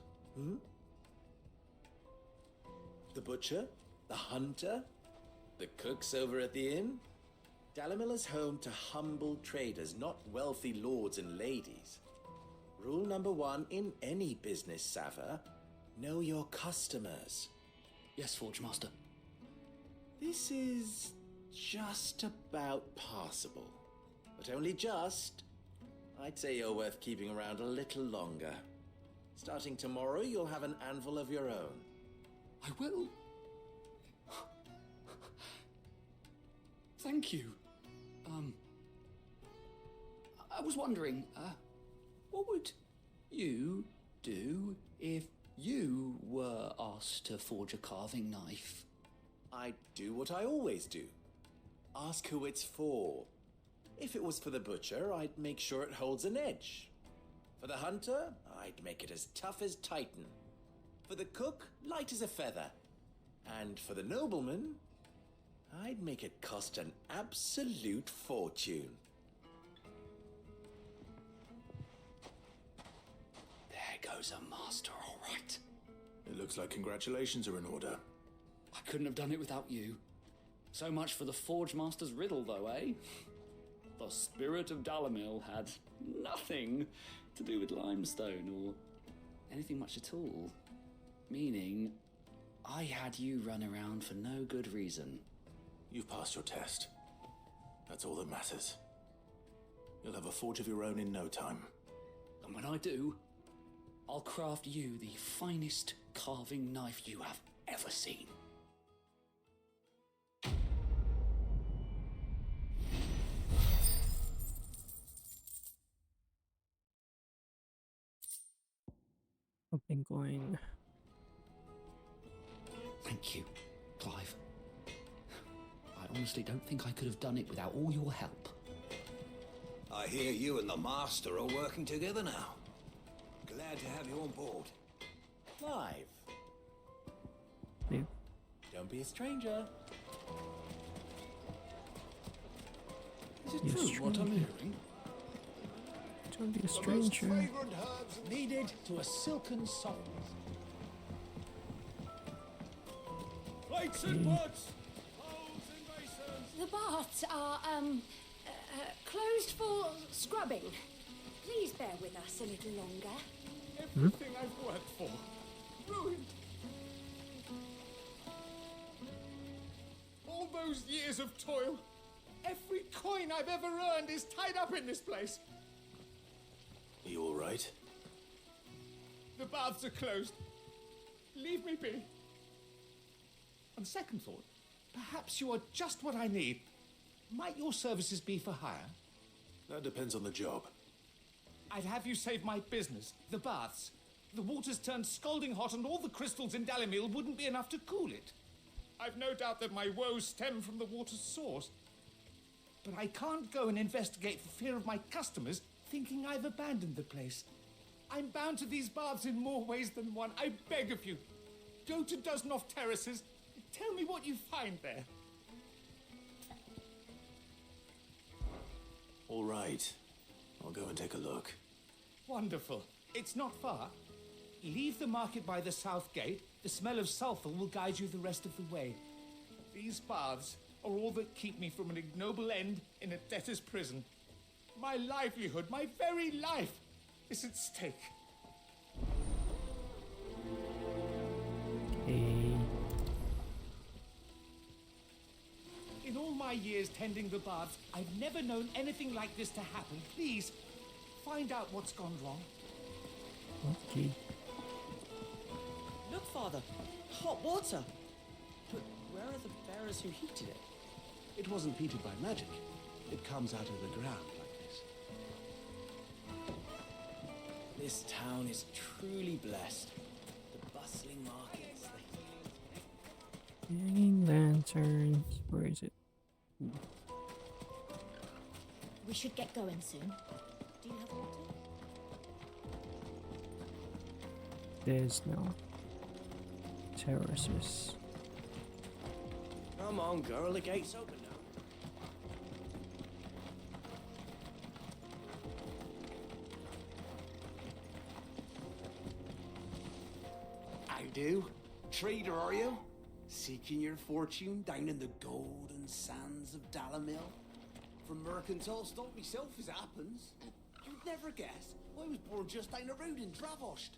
The butcher? The hunter? The cooks over at the inn? Dalamil is home to humble traders, not wealthy lords and ladies. Rule number 1 in any business, Sava: know your customers. Yes, Forge Master. This is just about passable. But only just. I'd say you're worth keeping around a little longer. Starting tomorrow, you'll have an anvil of your own. I will. Thank you. I was wondering, what would you do if you were asked to forge a carving knife? I'd do what I always do. Ask who it's for. If it was for the butcher, I'd make sure it holds an edge. For the hunter, I'd make it as tough as Titan. For the cook, light as a feather. And for the nobleman, I'd make it cost an absolute fortune. There goes a master, all right. It looks like congratulations are in order. I couldn't have done it without you. So much for the Forge Master's riddle, though, eh? The spirit of Dalamil had nothing to do with limestone or anything much at all. Meaning, I had you run around for no good reason. You've passed your test. That's all that matters. You'll have a forge of your own in no time. And when I do, I'll craft you the finest carving knife you have ever seen. Open coin. Thank you, Clive. I honestly don't think I could have done it without all your help. I hear you and the Master are working together now. Glad to have you on board. Clive. Yeah. Don't be a stranger. Is it Yes, true what I'm stranger. hearing? Don't be a The most stranger. fragrant herbs needed to a silken softness. Plates and pots! Bowls and basins! The baths are, closed for scrubbing. Please bear with us a little longer. Everything I've worked for. Ruined. All those years of toil. Every coin I've ever earned is tied up in this place. Are you all right? The baths are closed. Leave me be. On second thought, perhaps you are just what I need. Might your services be for hire? That depends on the job. I'd have you save my business, the baths. The water's turned scalding hot and all the crystals in Dalamil wouldn't be enough to cool it. I've no doubt that my woes stem from the water's source. But I can't go and investigate for fear of my customers thinking I've abandoned the place. I'm bound to these baths in more ways than one. I beg of you, go to Dusnoff Terraces. Tell me what you find there. All right. I'll go and take a look. Wonderful. It's not far. Leave the market by the south gate. The smell of sulfur will guide you the rest of the way. These baths are all that keep me from an ignoble end in a debtor's prison. My livelihood, my very life, is at stake. Okay. In all my years tending the baths, I've never known anything like this to happen. Please, find out what's gone wrong. Okay. Look, Father, hot water. But where are the bearers who heated it? It wasn't heated by magic. It comes out of the ground like this. This town is truly blessed. The bustling markets, the Hanging lanterns. Where is it? Ooh. We should get going soon. Do you have water? There's no terraces. Come on, girl, the gate's open now. How do? Trader, are you? Seeking your fortune down in the golden sands of Dalamil? From mercantile stock myself, as it happens. You'd never guess. I was born just down the road in Dravost.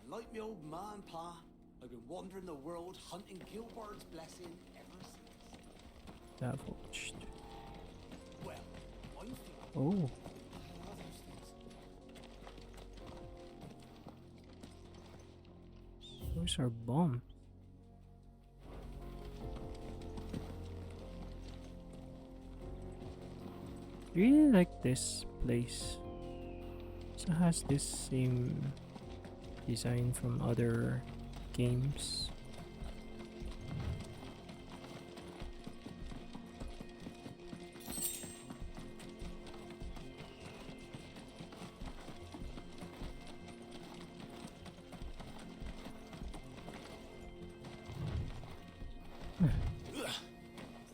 And like me old ma and pa, I've been wandering the world hunting Gilbard's blessing ever since. Savaged. Well, I'm Oh. Those are bombs. Really like this place. So it has this same design from other games.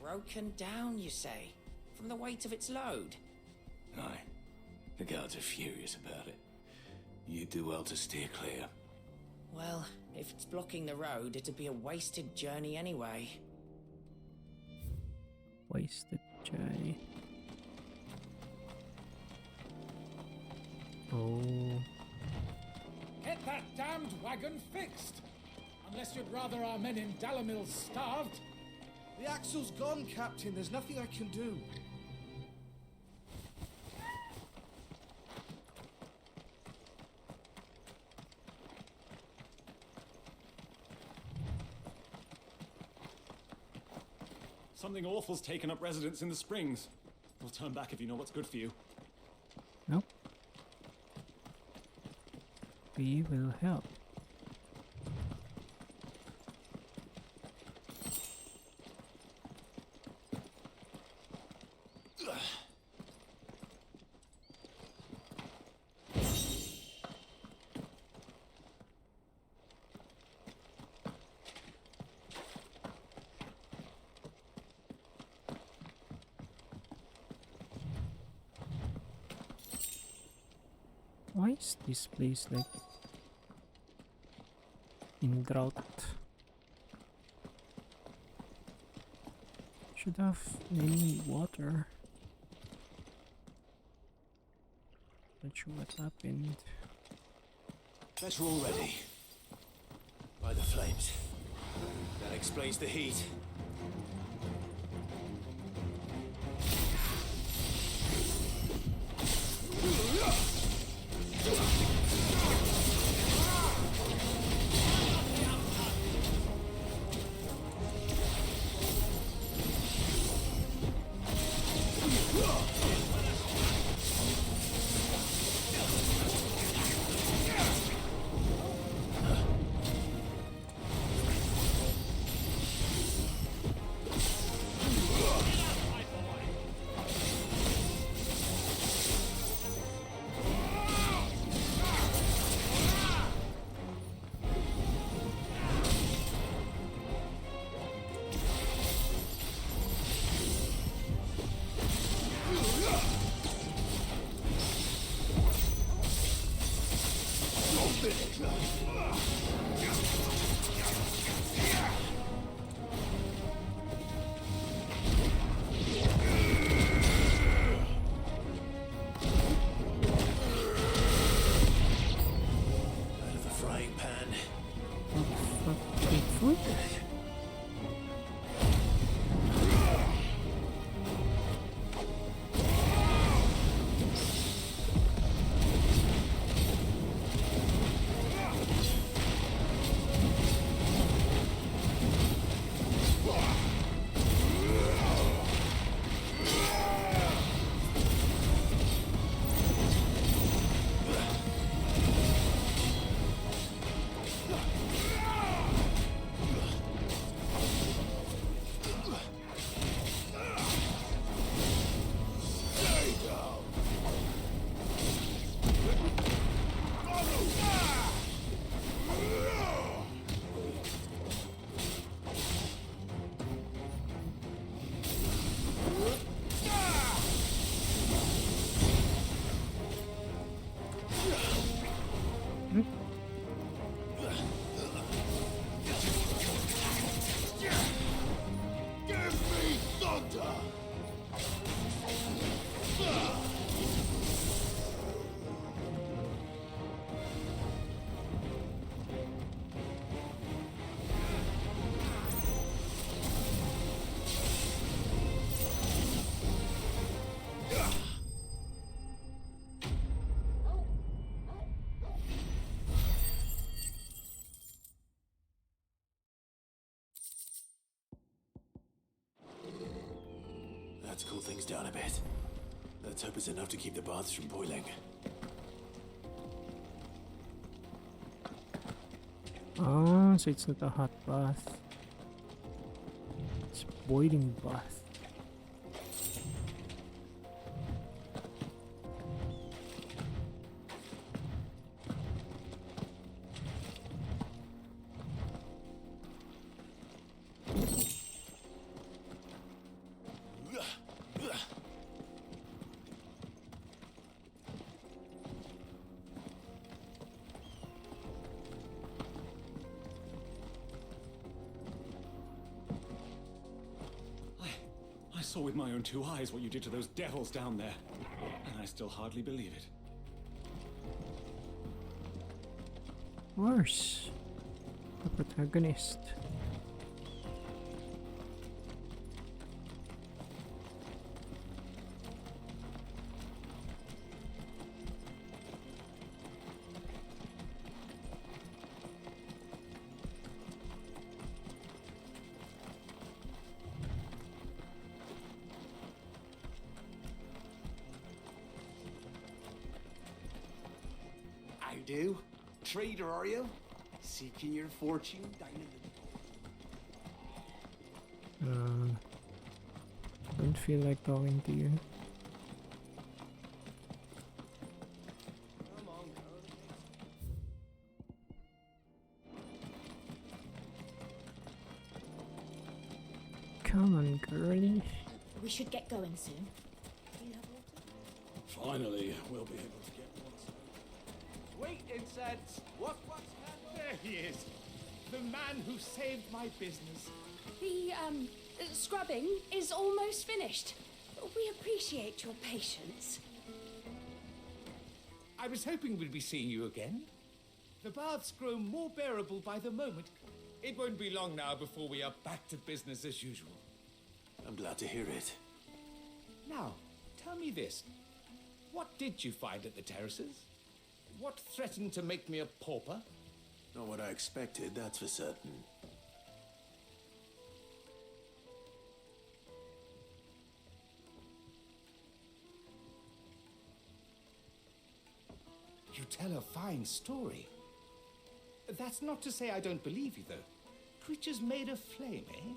Broken down, you say? From the weight of its load? Aye. The guards are furious about it. You do well to steer clear. Well, if it's blocking the road, it'd be a wasted journey anyway. Wasted journey. Oh. Get that damned wagon fixed! Unless you'd rather our men in Dalamil starved. The axle's gone, Captain. There's nothing I can do. Something awful's taken up residence in the springs. We'll turn back if you know what's good for you. Nope. We will help. Why is this place like in drought? Should have many water. Not sure what happened. Better already. By the flames. That explains the heat. Give me thunder! Let's cool things down a bit. Let's hope it's enough to keep the baths from boiling. Oh, so it's not a hot bath. It's boiling bath. I saw with my own two eyes what you did to those devils down there, and I still hardly believe it. Worse. The protagonist. I do. Trader, are you? Seeking your fortune down in the... Don't feel like talking to you. Come on, girlie. We should get going soon. Do you have water? Finally, we'll be able to get one. Wait, incense! What's happened? There he is! The man who saved my business. The, scrubbing is almost finished. We appreciate your patience. I was hoping we'd be seeing you again. The baths grow more bearable by the moment. It won't be long now before we are back to business as usual. I'm glad to hear it. Now, tell me this. What did you find at the terraces? What threatened to make me a pauper? Not what I expected, that's for certain. You tell a fine story. That's not to say I don't believe you, though. Creatures made of flame, eh?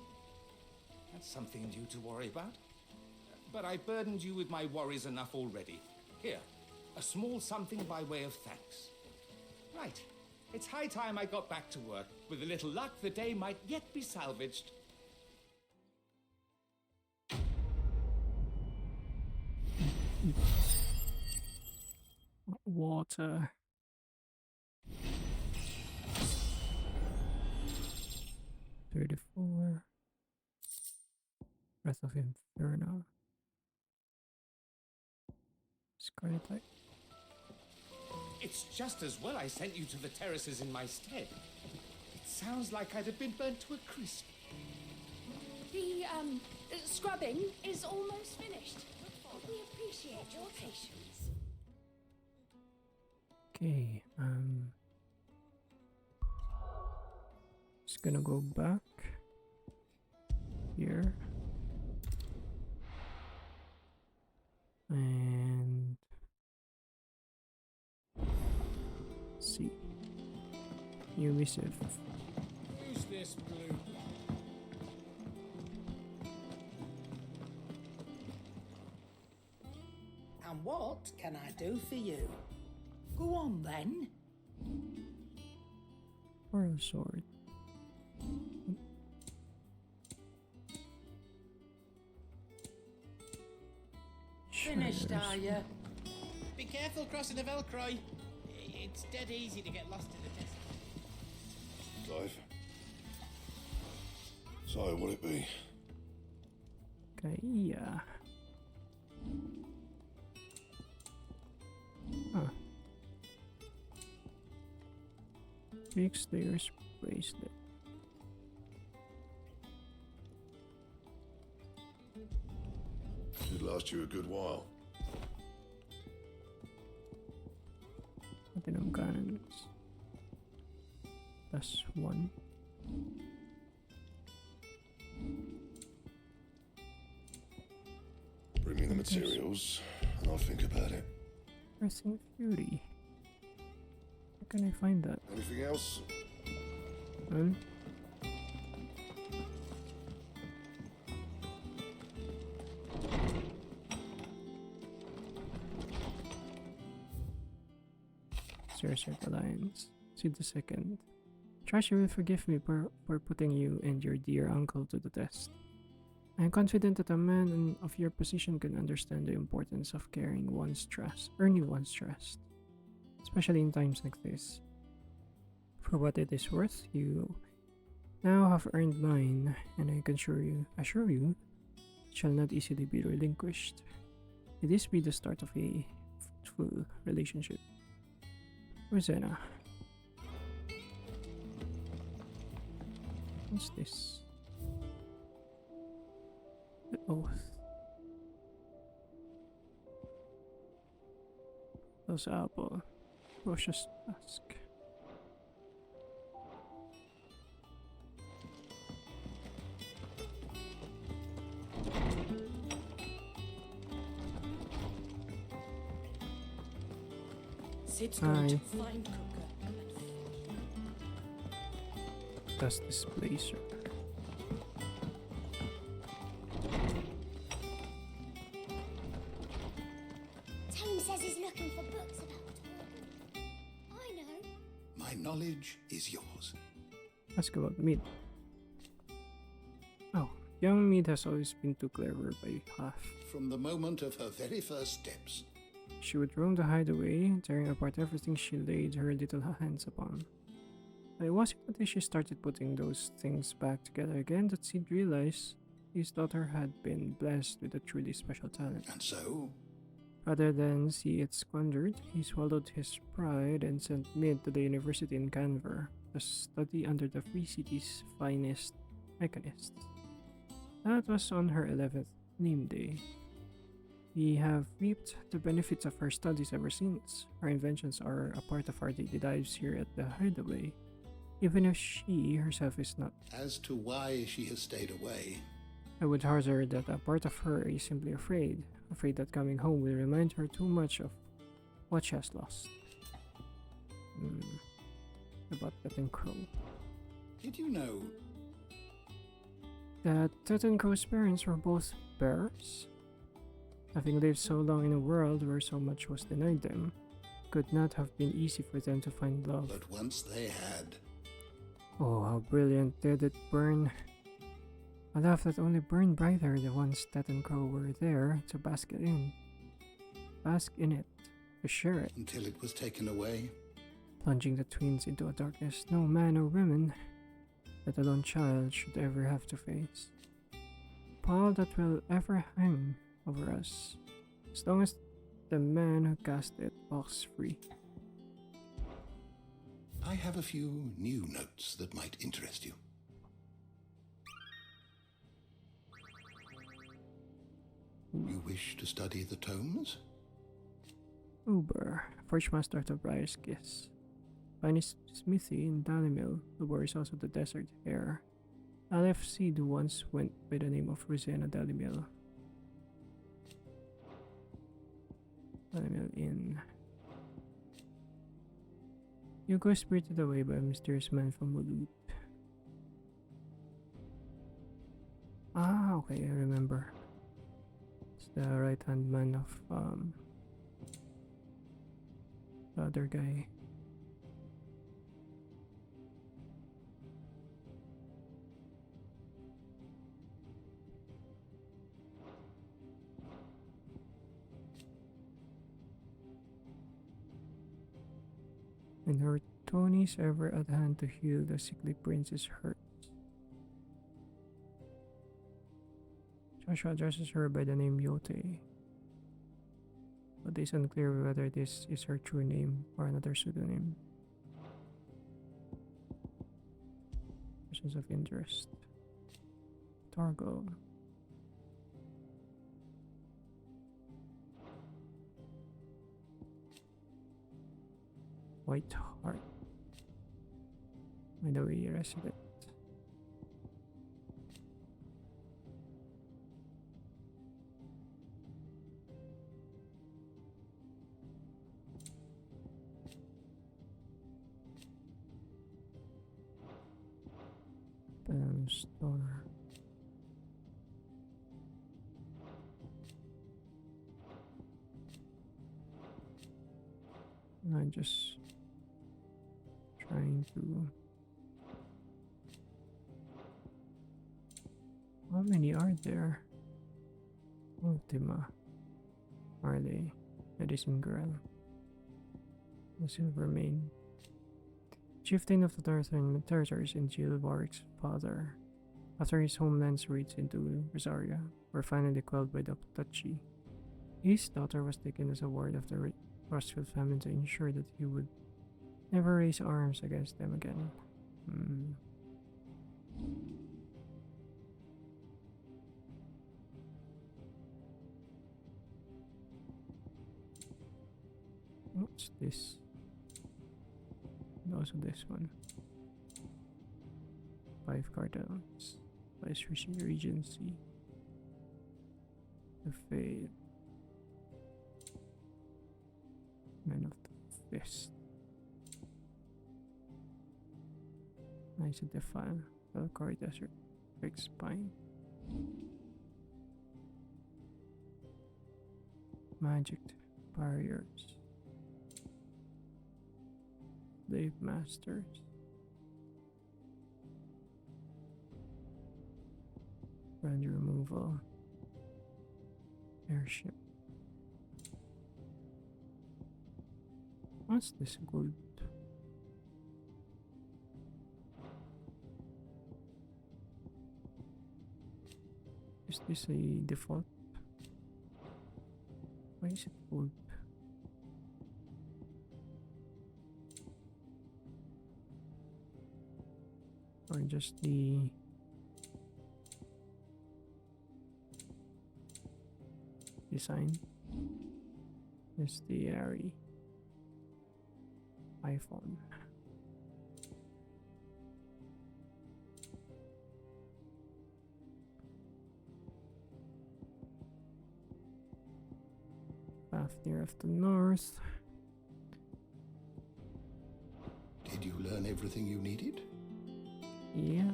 That's something new to worry about. But I burdened you with my worries enough already. Here, a small something by way of thanks. Right. It's high time I got back to work. With a little luck, the day might yet be salvaged. Water. $34. Breath of Inferno. Scarlet Light. It's just as well I sent you to the terraces in my stead. It sounds like I'd have been burnt to a crisp. The, scrubbing is almost finished. We appreciate your patience. Okay, just gonna go back here and see. Ubisoft. Who's this blue? And what can I do for you? Go on then. Or a sword. Finished, are you? Be careful crossing the Velcroy. It's dead easy to get lost in the desert. Clive. So, what'll it be? Okay, yeah. Huh. Big Slayer's bracelet. Should last you a good while. Platinum cannons. Plus 1. Bring me the materials, and I'll think about it. Pressing Fury. Where can I find that? Anything else? Well, Sorcerer Alliance. See the second. Trust you will forgive me for putting you and your dear uncle to the test. I am confident that a man of your position can understand the importance of carrying one's trust, earning one's trust, especially in times like this. For what it is worth, you now have earned mine, and I can assure you, it shall not easily be relinquished. It is be the start of a fruitful relationship. Rosanna. What's this? The oath. Those apple. Precious task. Sid's going to find Cooker. Does this blazer? Tome says he's looking for books about Torben. I know. My knowledge is yours. Ask about Mid. Oh, young Mid has always been too clever by half. From the moment of her very first steps. She would roam the hideaway, tearing apart everything she laid her little hands upon. But it wasn't until she started putting those things back together again that Sid realized his daughter had been blessed with a truly special talent. And so? Rather than see it squandered, he swallowed his pride and sent Mid to the university in Canver to study under the Free City's finest mechanists. That was on her 11th name day. We have reaped the benefits of her studies ever since. Her inventions are a part of our daily lives here at the hideaway, even if she herself is not. As to why she has stayed away, I would hazard that a part of her is simply afraid that coming home will remind her too much of what she has lost. About Tet Crow. did you know That Tet Crow's parents were both bears? Having lived so long in a world where so much was denied them, it could not have been easy for them to find love. But once they had. Oh, how brilliant did it burn. A love that only burned brighter the ones Tet and Crow were there to bask in it, to share it. Until it was taken away. Plunging the twins into a darkness no man or woman, let alone child, should ever have to face. Pall that will ever hang over us, as long as the man who cast it walks free. I have a few new notes that might interest you. You wish to study the tomes? Uber, Forge Master of the Briar's Kiss. Finest smithy in Dalimil. Uber is also the desert heir. LFC once went by the name of Rosanna Dalimil. Dalimil Inn. You go spirited away by a mysterious man from Mulut. Ah, okay, I remember. It's the right-hand man of the other guy. and her Tony is ever at hand to heal the sickly prince's hurts. Joshua addresses her by the name Yote, but it is unclear whether this is her true name or another pseudonym. Persons of interest. Torgo. White Heart. By the way, resident. Store. I'm just trying to. How many are there? Ultima, Marley, Medicine Girl, the Silvermane, chieftain of the Northern Territories and Jill Warwick's father. After his homeland's raids into Rosaria were finally quelled by the Tachi, his daughter was taken as a ward of the Rostfield family to ensure that he would never raise arms against them again. What's this? And also this one. 5 cardinals. Vice Regency. The Fade. Man of the Fist. Nice Defile. Valkyrie Desert. Big Spine. Magic Barriers. Slave Masters. Brand Removal. Airship. What's this gold? Is this a default? Why is it gold? Or just the design? Is the Ari iPhone. Fafnir of the North. Did you learn everything you needed? Yeah.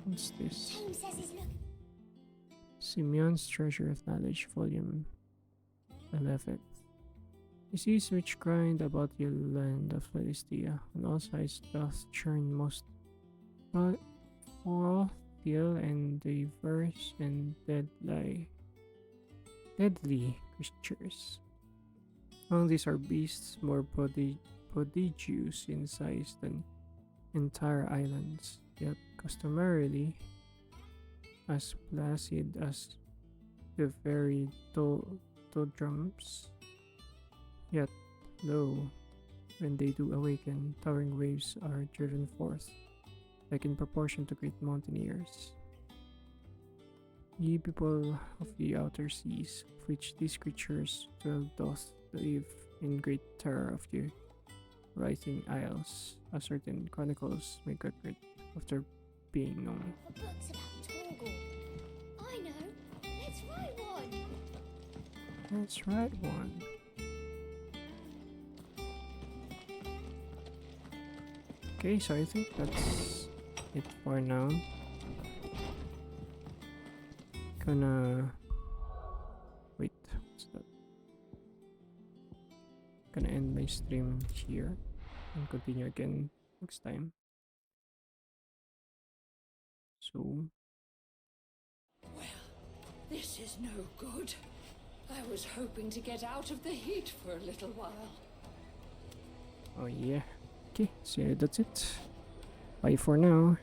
What's this? James says he's looking. Simeon's Treasure of Knowledge, Volume 11. He sees which grind about the land of Philistia, on all sides doth churn most foul, and diverse and deadly creatures. Among these are beasts more prodigious in size than entire islands, yet customarily as placid as the very doldrums. Yet, lo, when they do awaken, towering waves are driven forth, like in proportion to great mountaineers. Ye people of the outer seas, of which these creatures dwell, doth live in great terror of the rising isles, as certain chronicles make record of their being known. The books about Torgal. I know. Let's write one. Let's write one. Okay, so I think that's it for now. Gonna wait, what's that? Gonna end my stream here and continue again next time. So This is no good. I was hoping to get out of the heat for a little while. Oh yeah. Okay, so that's it. Bye for now.